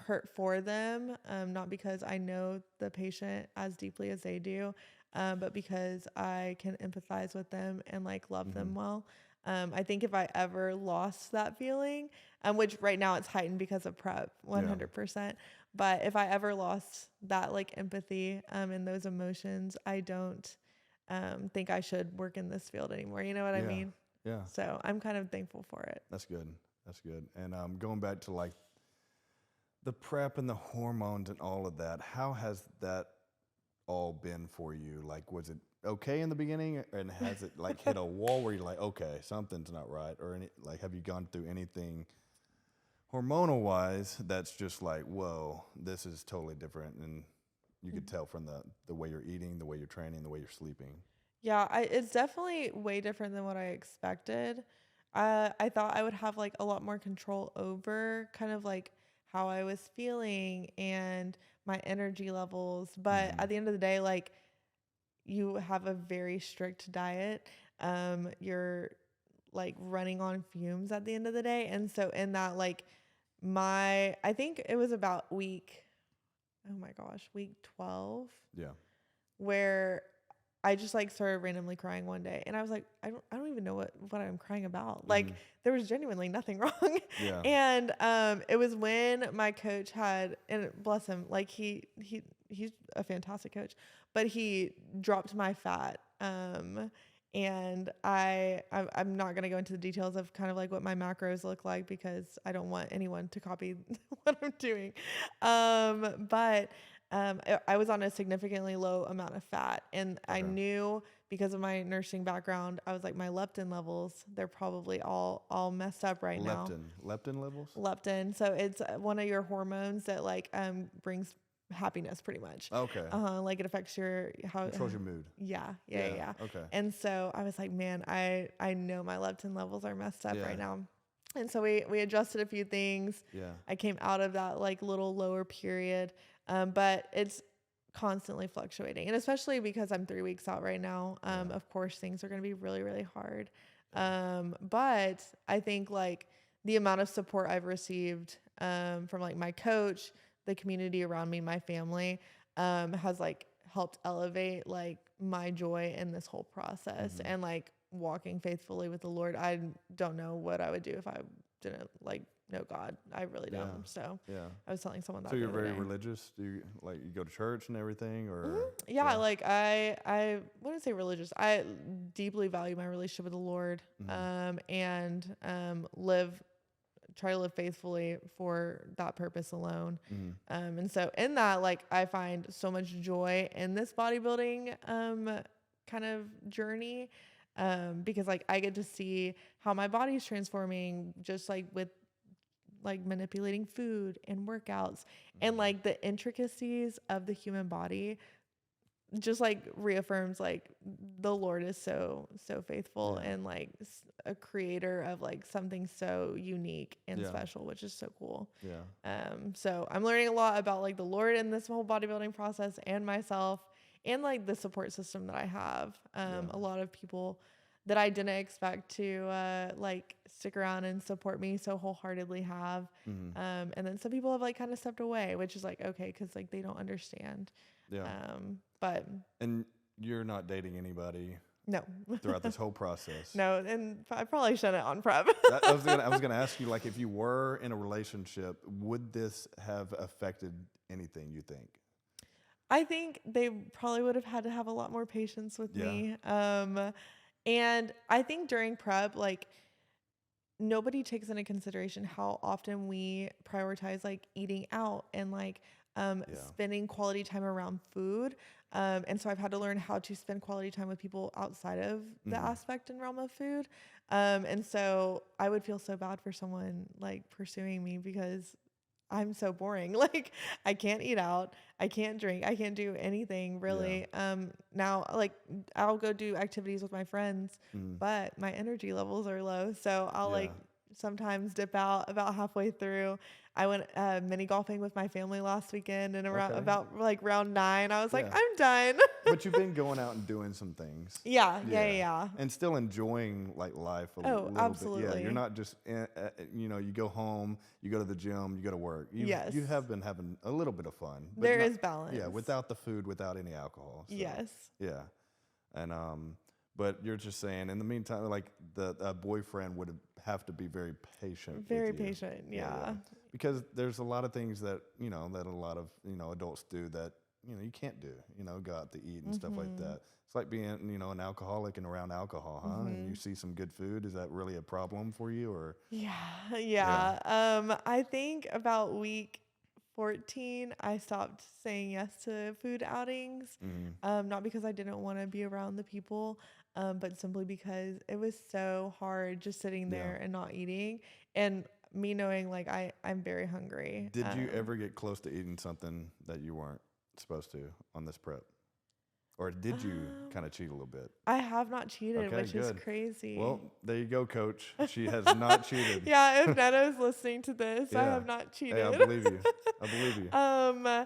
hurt for them, not because I know the patient as deeply as they do, but because I can empathize with them and like love them well. I think if I ever lost that feeling, which right now it's heightened because of prep, 100%. But if I ever lost that like empathy and those emotions, I don't think I should work in this field anymore. You know what I mean? Yeah. So I'm kind of thankful for it. That's good. That's good. And going back to like the prep and the hormones and all of that, how has that all been for you? Like, was it okay in the beginning, and has it like hit a wall where you're like, okay, something's not right, or like have you gone through anything hormonal wise that's just like, whoa, this is totally different, and you could tell from the way you're eating, the way you're training, the way you're sleeping? Yeah, it's definitely way different than what I expected. I thought I would have like a lot more control over kind of like how I was feeling and my energy levels. But at the end of the day, like you have a very strict diet. You're like running on fumes at the end of the day. And so in that, like I think it was about week 12, Yeah. where I just like started randomly crying one day, and I was like, I don't even know what I'm crying about. Like there was genuinely nothing wrong. Yeah. And it was when my coach had, and bless him, like he's a fantastic coach, but he dropped my fat. And I'm not going to go into the details of kind of like what my macros look like, because I don't want anyone to copy what I'm doing. But I was on a significantly low amount of fat, and I knew, because of my nursing background, I was like, my leptin levels, they're probably all messed up right now. Leptin levels? Leptin. So it's one of your hormones that like brings happiness, pretty much. Okay. Like it affects Controls your mood. Yeah. Okay. And so I was like, man, I know my leptin levels are messed up right now. And so we adjusted a few things. Yeah. I came out of that like little lower period. But it's constantly fluctuating, and especially because I'm 3 weeks out right now. Of course things are going to be really, really hard. But I think like the amount of support I've received, from like my coach, the community around me, my family, has like helped elevate like my joy in this whole process, and like walking faithfully with the Lord. I don't know what I would do if I didn't like know God. I really don't. So I was telling someone that. So you're the other very day. religious? Do you go to church and everything, or? Yeah, like I wouldn't say religious. I deeply value my relationship with the Lord, and try to live faithfully for that purpose alone. And so in that, like, I find so much joy in this bodybuilding kind of journey, because like I get to see how my body's transforming, just like with like manipulating food and workouts, and like the intricacies of the human body just like reaffirms like the Lord is so faithful, and like a creator of like something so unique and special, which is so cool. So I'm learning a lot about like the Lord in this whole bodybuilding process, and myself, and like the support system that I have. A lot of people that I didn't expect to like stick around and support me so wholeheartedly have. And then some people have like kind of stepped away, which is like okay, because like they don't understand. But and you're not dating anybody no throughout this whole process. No, and I probably shouldn't on prep. I was gonna ask you, like, if you were in a relationship, would this have affected anything, you think? I think they probably would have had to have a lot more patience with me. And I think during prep, like, nobody takes into consideration how often we prioritize like eating out and like spending quality time around food. And so I've had to learn how to spend quality time with people outside of the aspect and realm of food. And so I would feel so bad for someone like pursuing me, because I'm so boring. Like I can't eat out, I can't drink, I can't do anything really. Now like I'll go do activities with my friends, but my energy levels are low. So I'll like sometimes dip out about halfway through. I went mini golfing with my family last weekend, and around about like round 9, I was like, I'm done. But you've been going out and doing some things. Yeah. And still enjoying like life a little absolutely. bit. Yeah, you're not just, you go home, you go to the gym, you go to work. You have been having a little bit of fun. But there is balance. Yeah, without the food, without any alcohol. So, yes. Yeah. And, but you're just saying, in the meantime, like the boyfriend would have to be very patient. Very patient, yeah. Because there's a lot of things that, that a lot of, adults do that, you can't do, go out to eat and stuff like that. It's like being, an alcoholic and around alcohol, huh? And you see some good food. Is that really a problem for you, or? Yeah. I think about week 14, I stopped saying yes to food outings. Not because I didn't want to be around the people, but simply because it was so hard just sitting there and not eating, and me knowing like I'm very hungry. Did you ever get close to eating something that you weren't supposed to on this prep? Or did you kind of cheat a little bit? I have not cheated, Okay, which is good. crazy. Well, there you go, Coach. She has not cheated. Yeah, if Netta is listening to this, I have not cheated. Hey, I believe you.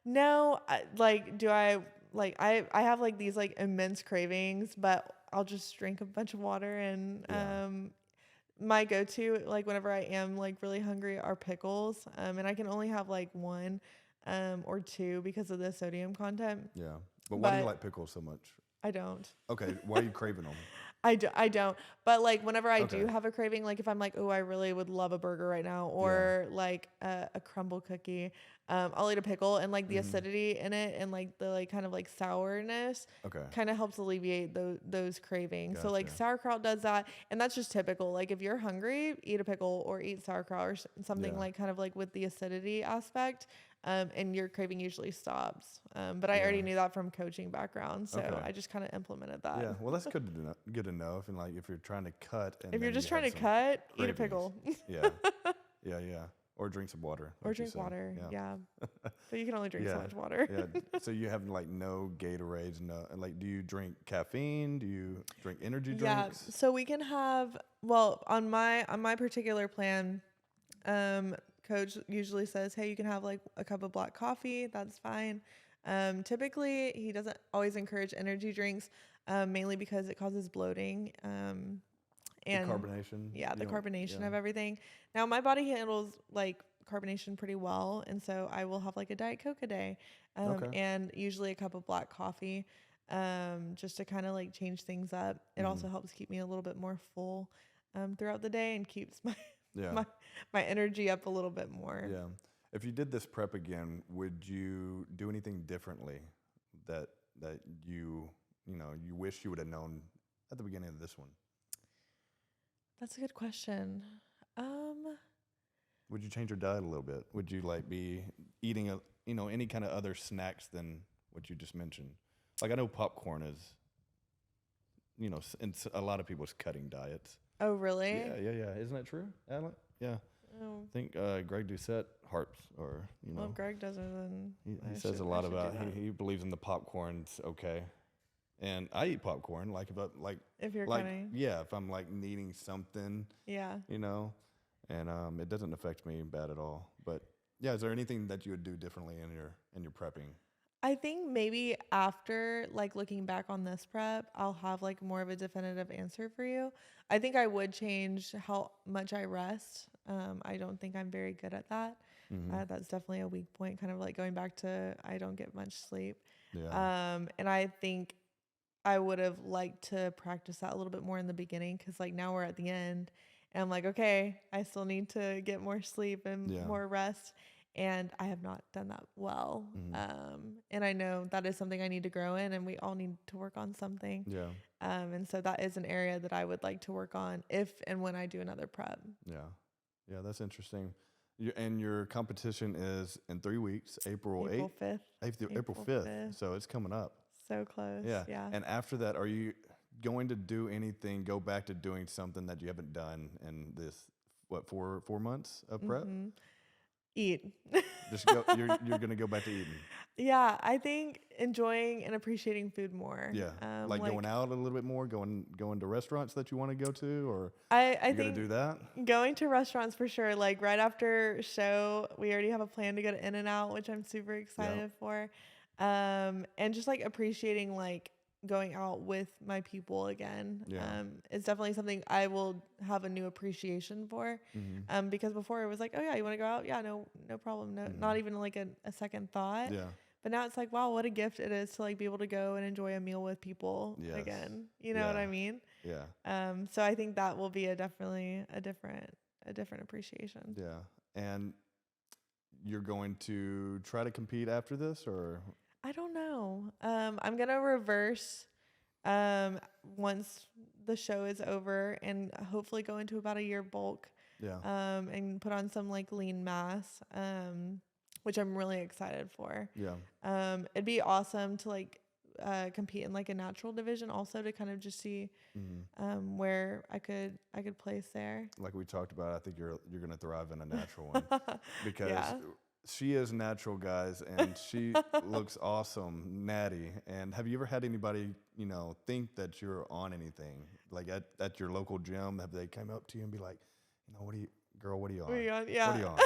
No, like, do I like I have like these like immense cravings, but I'll just drink a bunch of water. And my go-to, like whenever I am like really hungry, are pickles. And I can only have like one or two because of the sodium content. Yeah. But why do you But like pickles so much? I don't. Okay. Why are you craving them? I don't. But like whenever I do Okay. have a craving, like if I'm like, oh, I really would love a burger right now, or like a crumble cookie, I'll eat a pickle, and like the acidity in it and like the like kind of like sourness Okay. kind of helps alleviate those cravings. So like Gotcha. sauerkraut does that, and that's just typical. Like if you're hungry, eat a pickle or eat sauerkraut or something Yeah. like kind of like with the acidity aspect. And your craving usually stops. But I already Yeah. knew that from coaching background, so Okay. I just kind of implemented that. Yeah. Well, that's good to know. Good to know. If you're trying to cut and If you're then just you trying to have some cut, eat a cravings. pickle Yeah. Yeah. Yeah. Or drink some water. or like you drink said. water. Yeah. Yeah. But you can only drink so Yeah. much water. Yeah. So you have like no Gatorades, no, and like, do you drink caffeine? Do you drink energy Yeah. drinks? So we can have, well, on my particular plan, coach usually says, hey, you can have like a cup of black coffee. That's fine. Typically he doesn't always encourage energy drinks, mainly because it causes bloating. And The carbonation. yeah, the You don't- carbonation yeah. of everything. Now my body handles like carbonation pretty well, and so I will have like a Diet Coke a day, Okay. and usually a cup of black coffee, just to kind of like change things up. It also helps keep me a little bit more full throughout the day and keeps my Yeah. my energy up a little bit more. Yeah. If you did this prep again, would you do anything differently that you you wish you would have known at the beginning of this one? That's a good question. Would you change your diet a little bit? Would you like be eating any kind of other snacks than what you just mentioned? Like I know popcorn is in a lot of people's cutting diets. Oh, really? Yeah. Isn't that true, Alan? Yeah. Oh, I think Greg Doucette harps, or well, if Greg doesn't, then he I says should- a I lot should do about that. he believes in the popcorn's okay, and I eat popcorn like If you're like cutting, if I'm like needing something, yeah. and it doesn't affect me bad at all. But yeah, is there anything that you would do differently in your prepping? I think maybe after like looking back on this prep, I'll have like more of a definitive answer for you. I think I would change how much I rest. I don't think I'm very good at that. That's definitely a weak point, kind of like going back to I don't get much sleep. Yeah. And I think I would have liked to practice that a little bit more in the beginning, because like now we're at the end and I'm like, okay, I still need to get more sleep and Yeah. more rest. And I have not done that well. And I know that is something I need to grow in, and we all need to work on something. Yeah. And so that is an area that I would like to work on if and when I do another prep. Yeah. Yeah, that's interesting. And your competition is in 3 weeks, April 8th. April 5th. April 5th. So it's coming up. So close. Yeah. Yeah. And after that, are you going to do anything, go back to doing something that you haven't done in this, 4 months of prep? Eat. Just go, you're going to go back to eating. Yeah, I think enjoying and appreciating food more. Yeah. Like going out a little bit more, going to restaurants that you want to go to, or I you going think to do that? going to restaurants for sure. Like right after show, we already have a plan to go to In-N-Out, which I'm super excited for. And just like appreciating like going out with my people again. Yeah. It's definitely something I will have a new appreciation for. Because before it was like, oh yeah, you want to go out? Yeah, no problem. No, not even like a second thought. Yeah. But now it's like, wow, what a gift it is to like be able to go and enjoy a meal with people Yes. again. You know what Yeah. I mean? Yeah. So I think that will be definitely a different appreciation. Yeah. And you're going to try to compete after this, or? I don't know. I'm gonna reverse once the show is over, and hopefully go into about a year bulk. Yeah. And put on some like lean mass, which I'm really excited for. Yeah. It'd be awesome to like compete in like a natural division also, to kind of just see where I could place there. Like we talked about, I think you're going to thrive in a natural one because Yeah. she is natural, guys, and she looks awesome, natty. And have you ever had anybody, think that you're on anything? Like at your local gym, have they come up to you and be like, what are you on? Yeah. What are you on?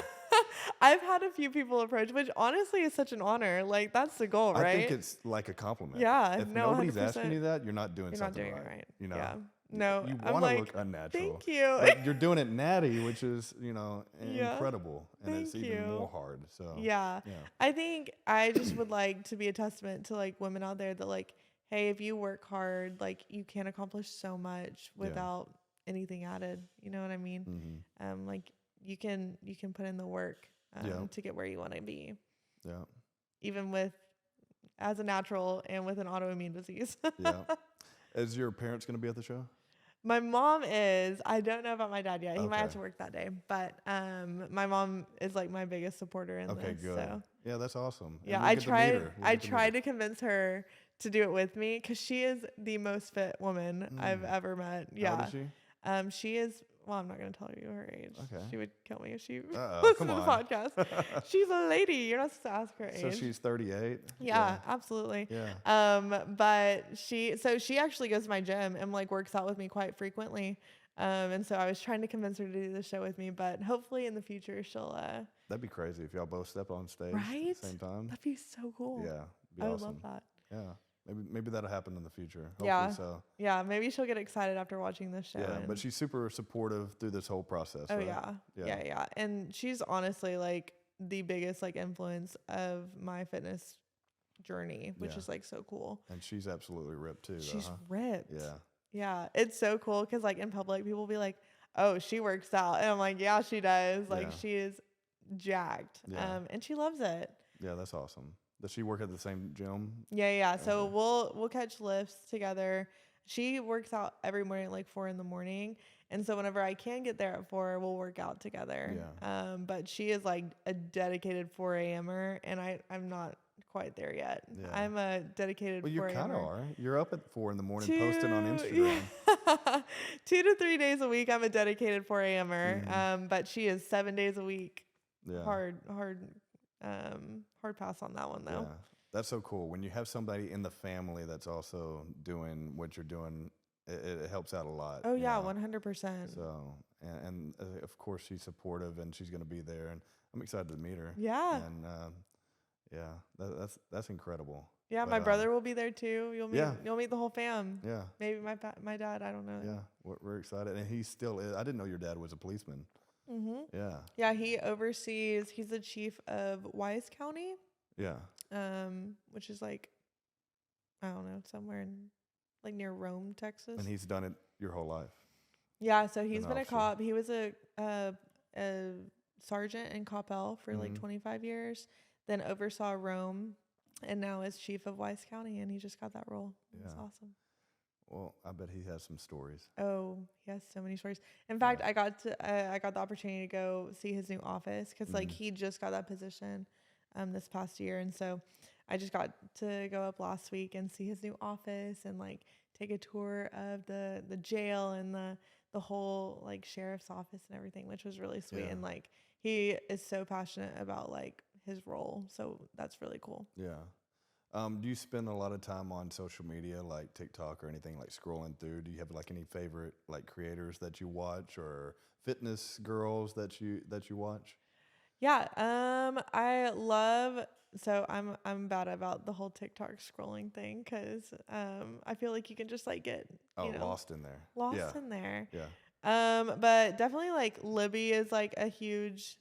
I've had a few people approach, which honestly is such an honor. Like that's the goal, right? I think it's like a compliment. Yeah, If no, nobody's 100%. asking you that, you're not doing You're not something doing right. it right. You know. Yeah. No, You I'm want to like, look unnatural. thank you. But you're doing it natty, which is, Yeah. incredible. And it's Thank even you. more hard. So Yeah. I think I just would like to be a testament to like women out there that like, hey, if you work hard, like you can accomplish so much without anything added. You know what I mean? Like you can put in the work to get where you want to be. Yeah. Even with as a natural and with an autoimmune disease. Yeah. Is your parents going to be at the show? My mom is. I don't know about my dad yet. He might have Okay. to work that day, but my mom is like my biggest supporter in Okay, this. good. So Yeah, that's awesome. And yeah, we'll I get to meet tried. her. We'll I get to meet tried her. to convince her to do it with me because she is the most fit woman I've ever met. Yeah, How old is she? she is. Well, I'm not going to tell you her age. Okay. She would kill me if she Uh-oh, listened come to the on. podcast. She's a lady. You're not supposed to ask her age. So she's 38? Yeah, absolutely. Yeah. But she actually goes to my gym and like works out with me quite frequently. And so I was trying to convince her to do the show with me, but hopefully in the future she'll That'd be crazy if y'all both step on stage right? at the same time. That'd be so cool. Yeah. Be I would awesome. love that. Yeah. Maybe that'll happen in the future. Hopefully Yeah. so. Yeah, maybe she'll get excited after watching this show. Yeah, and- but she's super supportive through this whole process. Oh right? yeah. And she's honestly like the biggest like influence of my fitness journey, which is like so cool. And she's absolutely ripped too. She's though, huh? ripped. Yeah. Yeah, it's so cool because like in public, people will be like, "Oh, she works out," and I'm like, "Yeah, she does." Like Yeah. she is jacked, Yeah. and she loves it. Yeah, that's awesome. Does she work at the same gym? Yeah. So we'll catch lifts together. She works out every morning at like 4 a.m, and so whenever I can get there at 4, we'll work out together. Yeah. But she is like a dedicated 4 a.m-er, and I'm not quite there yet. Yeah. I'm a dedicated Well, you 4 kind of a.m-er. are. You're up at 4 a.m. posting on Instagram. 2 to 3 days a week, I'm a dedicated 4 a.m-er. But she is 7 days a week. Yeah. Hard pass on that one though. Yeah. That's so cool. When you have somebody in the family that's also doing what you're doing, it helps out a lot. Oh you yeah, know? 100%. So, and of course she's supportive and she's going to be there, and I'm excited to meet her. Yeah. And that's incredible. Yeah, But, my brother will be there too. You'll meet the whole fam. Yeah. Maybe my dad, I don't know. Yeah. We're excited, and he still is. I didn't know your dad was a policeman. Yeah. Yeah, he's the chief of Wise County, Yeah. which is like, I don't know, somewhere in like near Rome, Texas. And he's done it your whole life. Yeah, so he's An been a officer. cop. He was a sergeant in Coppell for like Mhm. 25 years, then oversaw Rome, and now is chief of Wise County, and he just got that role. It's Yeah. awesome. Well, I bet he has some stories. Oh, he has so many stories. In fact, I got the opportunity to go see his new office because like he just got that position this past year, and so I just got to go up last week and see his new office and like take a tour of the jail and the whole like sheriff's office and everything, which was really sweet. Yeah. And like he is so passionate about like his role, so that's really cool. Yeah. Do you spend a lot of time on social media, like TikTok or anything, like scrolling through? Do you have like any favorite like creators that you watch, or fitness girls that you watch? Yeah, I love. So I'm bad about the whole TikTok scrolling thing because I feel like you can just like get Lost in there. lost in there. Yeah. But definitely like Libby is like a huge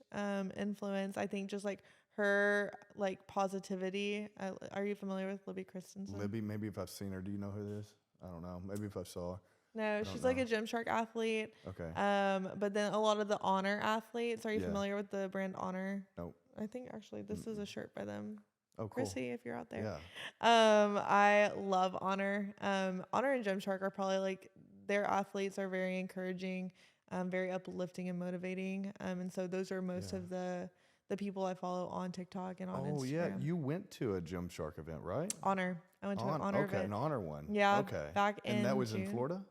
influence. I think just like her like positivity. Are you familiar with Libby Christensen? Libby, maybe if I've seen her. Do you know who it is? I don't know. Maybe if I saw her. No, she's like a Gymshark athlete. Okay. But then a lot of the Honor athletes. Are you Yeah. familiar with the brand Honor? Nope. I think actually this is a shirt by them. Oh, cool. Chrissy, if you're out there. Yeah. I love Honor. Honor and Gymshark are probably like their athletes are very encouraging, very uplifting and motivating. And so those are most of the people I follow on TikTok and on Instagram. Oh yeah, you went to a Gymshark event, right? Honor. I went to an Honor okay, event. an Honor one. Yeah. Okay. Back in And that was June. in Florida?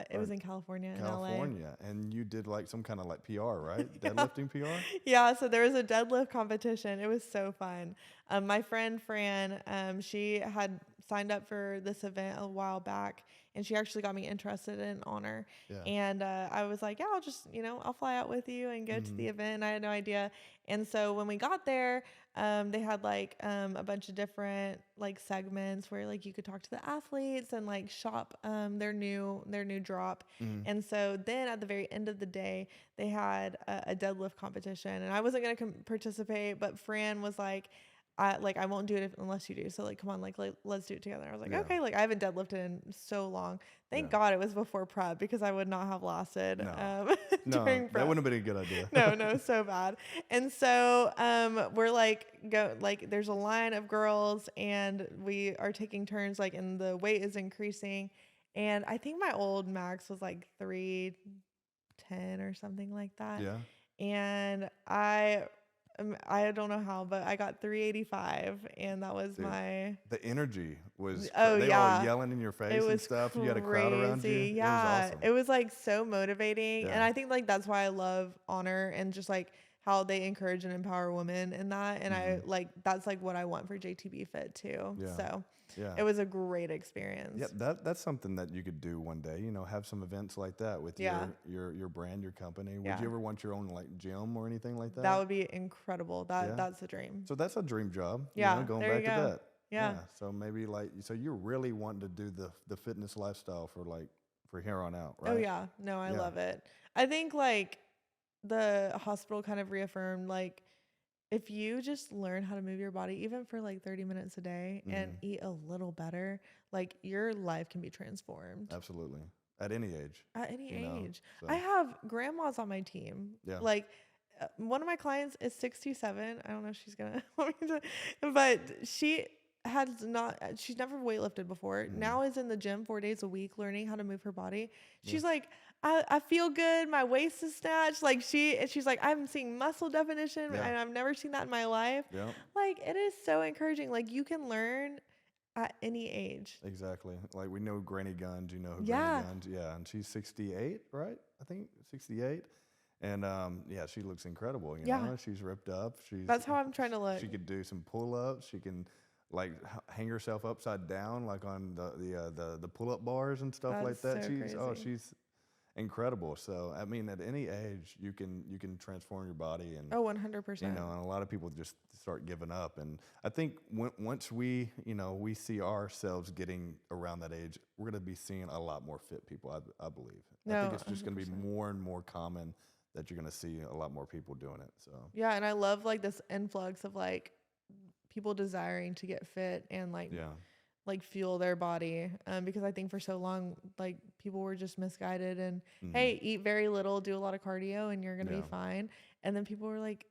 It was in California, in LA. California. And you did like some kind of like PR, right? Deadlifting PR? Yeah, so there was a deadlift competition. It was so fun. My friend Fran, she had signed up for this event a while back, and she actually got me interested in Honor. Yeah. And I was like, yeah, I'll just, I'll fly out with you and go to the event. I had no idea. And so when we got there, they had like a bunch of different like segments where like you could talk to the athletes and like shop their new drop. And so then at the very end of the day, they had a deadlift competition, and I wasn't gonna participate, but Fran was like, I won't do it unless you do. So like, come on, like let's do it together. I was like, Yeah. okay. Like I haven't deadlifted in so long. Thank Yeah. God it was before prep, because I would not have lasted No. No, during prep. that wouldn't have been a good idea. No, so bad. And so we're like there's a line of girls, and we are taking turns, like, and the weight is increasing. And I think my old max was like 310 or something like that. Yeah. And I don't know how, but I got 385, and that was Dude, my. The energy was. Oh, they yeah. all yelling in your face It and was stuff. You had a crowd around you. crazy. It Yeah, was awesome. it was like so motivating, Yeah. and I think like that's why I love Honor, and just like how they encourage and empower women in that. And I like that's like what I want for JTB Fit too. Yeah. So Yeah. it was a great experience. Yeah, that's something that you could do one day. Have some events like that with Yeah. your brand, your company. Would Yeah. you ever want your own like gym or anything like that? That would be incredible. Yeah. That's the dream. So that's a dream job. Yeah, Going there back you to go. that. Yeah. So maybe so you're really wanting to do the fitness lifestyle for here on out, right? Oh yeah. No, I Yeah. love it. I think like the hospital kind of reaffirmed, like, if you just learn how to move your body even for like 30 minutes a day and eat a little better, like your life can be transformed Absolutely. At any age. at any age. so. I have grandmas on my team. Yeah. Like one of my clients is 67. I don't know if she's going to want me to, but she's never weightlifted before. Now is in the gym 4 days a week, learning how to move her body. She's like, I feel good. My waist is snatched. Like she's like, I'm seeing muscle definition, Yeah. and I've never seen that in my life. Yeah. Like, it is so encouraging. Like, you can learn at any age. Exactly. Like we know Granny Guns, who Yeah. Granny Guns. Yeah. And she's 68, right? I think 68. And yeah, she looks incredible. Yeah. She's ripped up. That's how I'm trying to look. She could do some pull-ups. She can like hang herself upside down, like on the pull-up bars and stuff like that. That's so crazy. She's incredible. So I mean, at any age, you can transform your body, and Oh, 100%. and a lot of people just start giving up. And I think once we we see ourselves getting around that age, we're going to be seeing a lot more fit people. I believe. I No, think it's just going to be 100%. more and more common that you're going to see a lot more people doing it. So Yeah, and I love like this influx of like people desiring to get fit and like yeah. like fuel their body, because I think for so long like people were just misguided and Mhm. hey, eat very little, do a lot of cardio, and you're gonna Yeah. be fine. And then people were like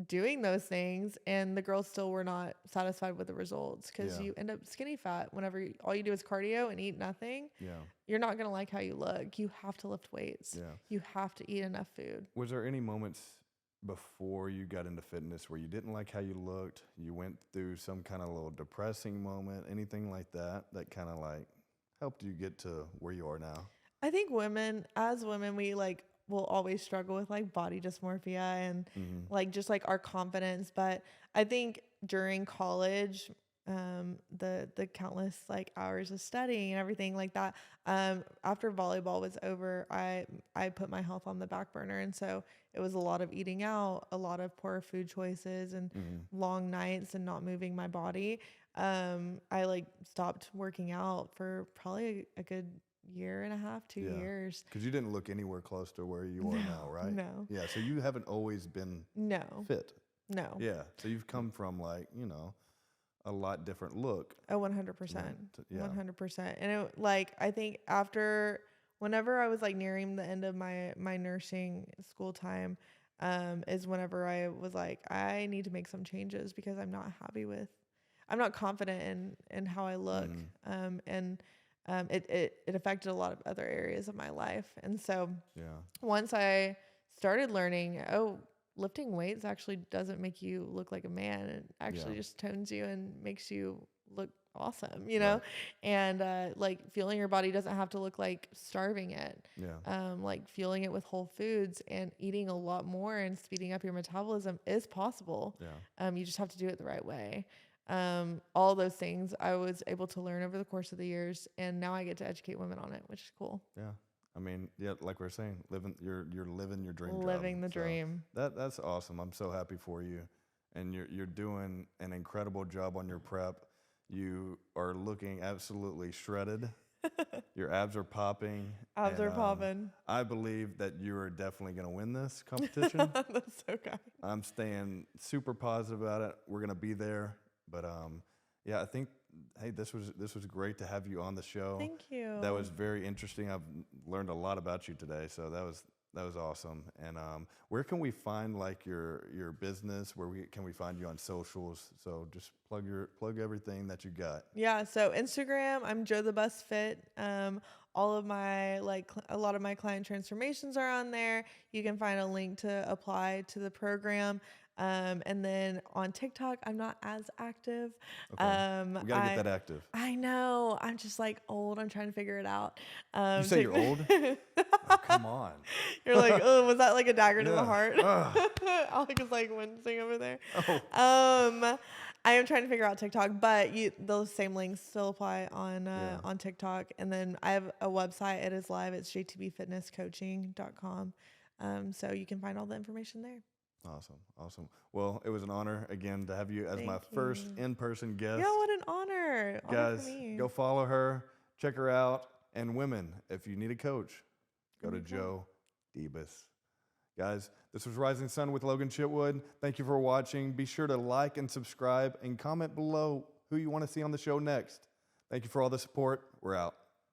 doing those things, and the girls still were not satisfied with the results, because Yeah. you end up skinny fat whenever all you do is cardio and eat nothing. Yeah. You're not gonna like how you look. You have to lift weights. Yeah. You have to eat enough food. Was there any moments before you got into fitness where you didn't like how you looked? You went through some kind of little depressing moment, anything like that kind of like helped you get to where you are now? I think as women, we like will always struggle with like body dysmorphia and like just like our confidence. But I think during college, the countless like hours of studying and everything like that, after volleyball was over, I put my health on the back burner. And so it was a lot of eating out, a lot of poor food choices, and long nights and not moving my body. I like stopped working out for probably a good year and a half, 2 Yeah. years. Because you didn't look anywhere close to where you are now, right? No. Yeah. So you haven't always been No, fit. no. Yeah. So you've come from like, a lot different look. Oh, 100%. Yeah. 100%. And it, like, I think whenever I was like nearing the end of my nursing school time, is whenever I was like, I need to make some changes because I'm not confident in how I look. It affected a lot of other areas of my life. And so Yeah. once I started learning, lifting weights actually doesn't make you look like a man. It actually just tones you and makes you look awesome, Right. And like feeling your body doesn't have to look like starving it. Yeah. Like fueling it with whole foods and eating a lot more and speeding up your metabolism is possible. Yeah. You just have to do it the right way. all those things I was able to learn over the course of the years, and now I get to educate women on it, which is cool. Yeah. I mean, yeah, like we're saying, you're living your dream job. Living the So dream. that's awesome. I'm so happy for you. And you're doing an incredible job on your prep. You are looking absolutely shredded. Your abs are popping. Abs are popping. I believe that you are definitely going to win this competition. That's so kind. I'm staying super positive about it. We're going to be there. But yeah, I think, hey, this was great to have you on the show. Thank you. That was very interesting. I've learned a lot about you today, so that was awesome. And where can we find like your business? Where can we find you on socials? So just plug everything that you got. Yeah, so Instagram, I'm Joe the Bus Fit. All of my a lot of my client transformations are on there. You can find a link to apply to the program. And then on TikTok, I'm not as active. Okay. We gotta get that active. I know. I'm just like old. I'm trying to figure it out. You say you're old? Oh, come on. You're like, oh, was that like a dagger to the Yeah. heart? Alec is like wincing over there. I am trying to figure out TikTok, but those same links still apply on TikTok. And then I have a website. It is live. It's jtbfitnesscoaching.com. So you can find all the information there. Awesome. Well, it was an honor again to have you as my first in-person guest. Yeah, what an honor. Honor Guys, for me. go follow her, check her out, and women, if you need a coach, go to Joe Deus. Guys, this was Rising Sun with Logan Chitwood. Thank you for watching. Be sure to like and subscribe and comment below who you want to see on the show next. Thank you for all the support. We're out.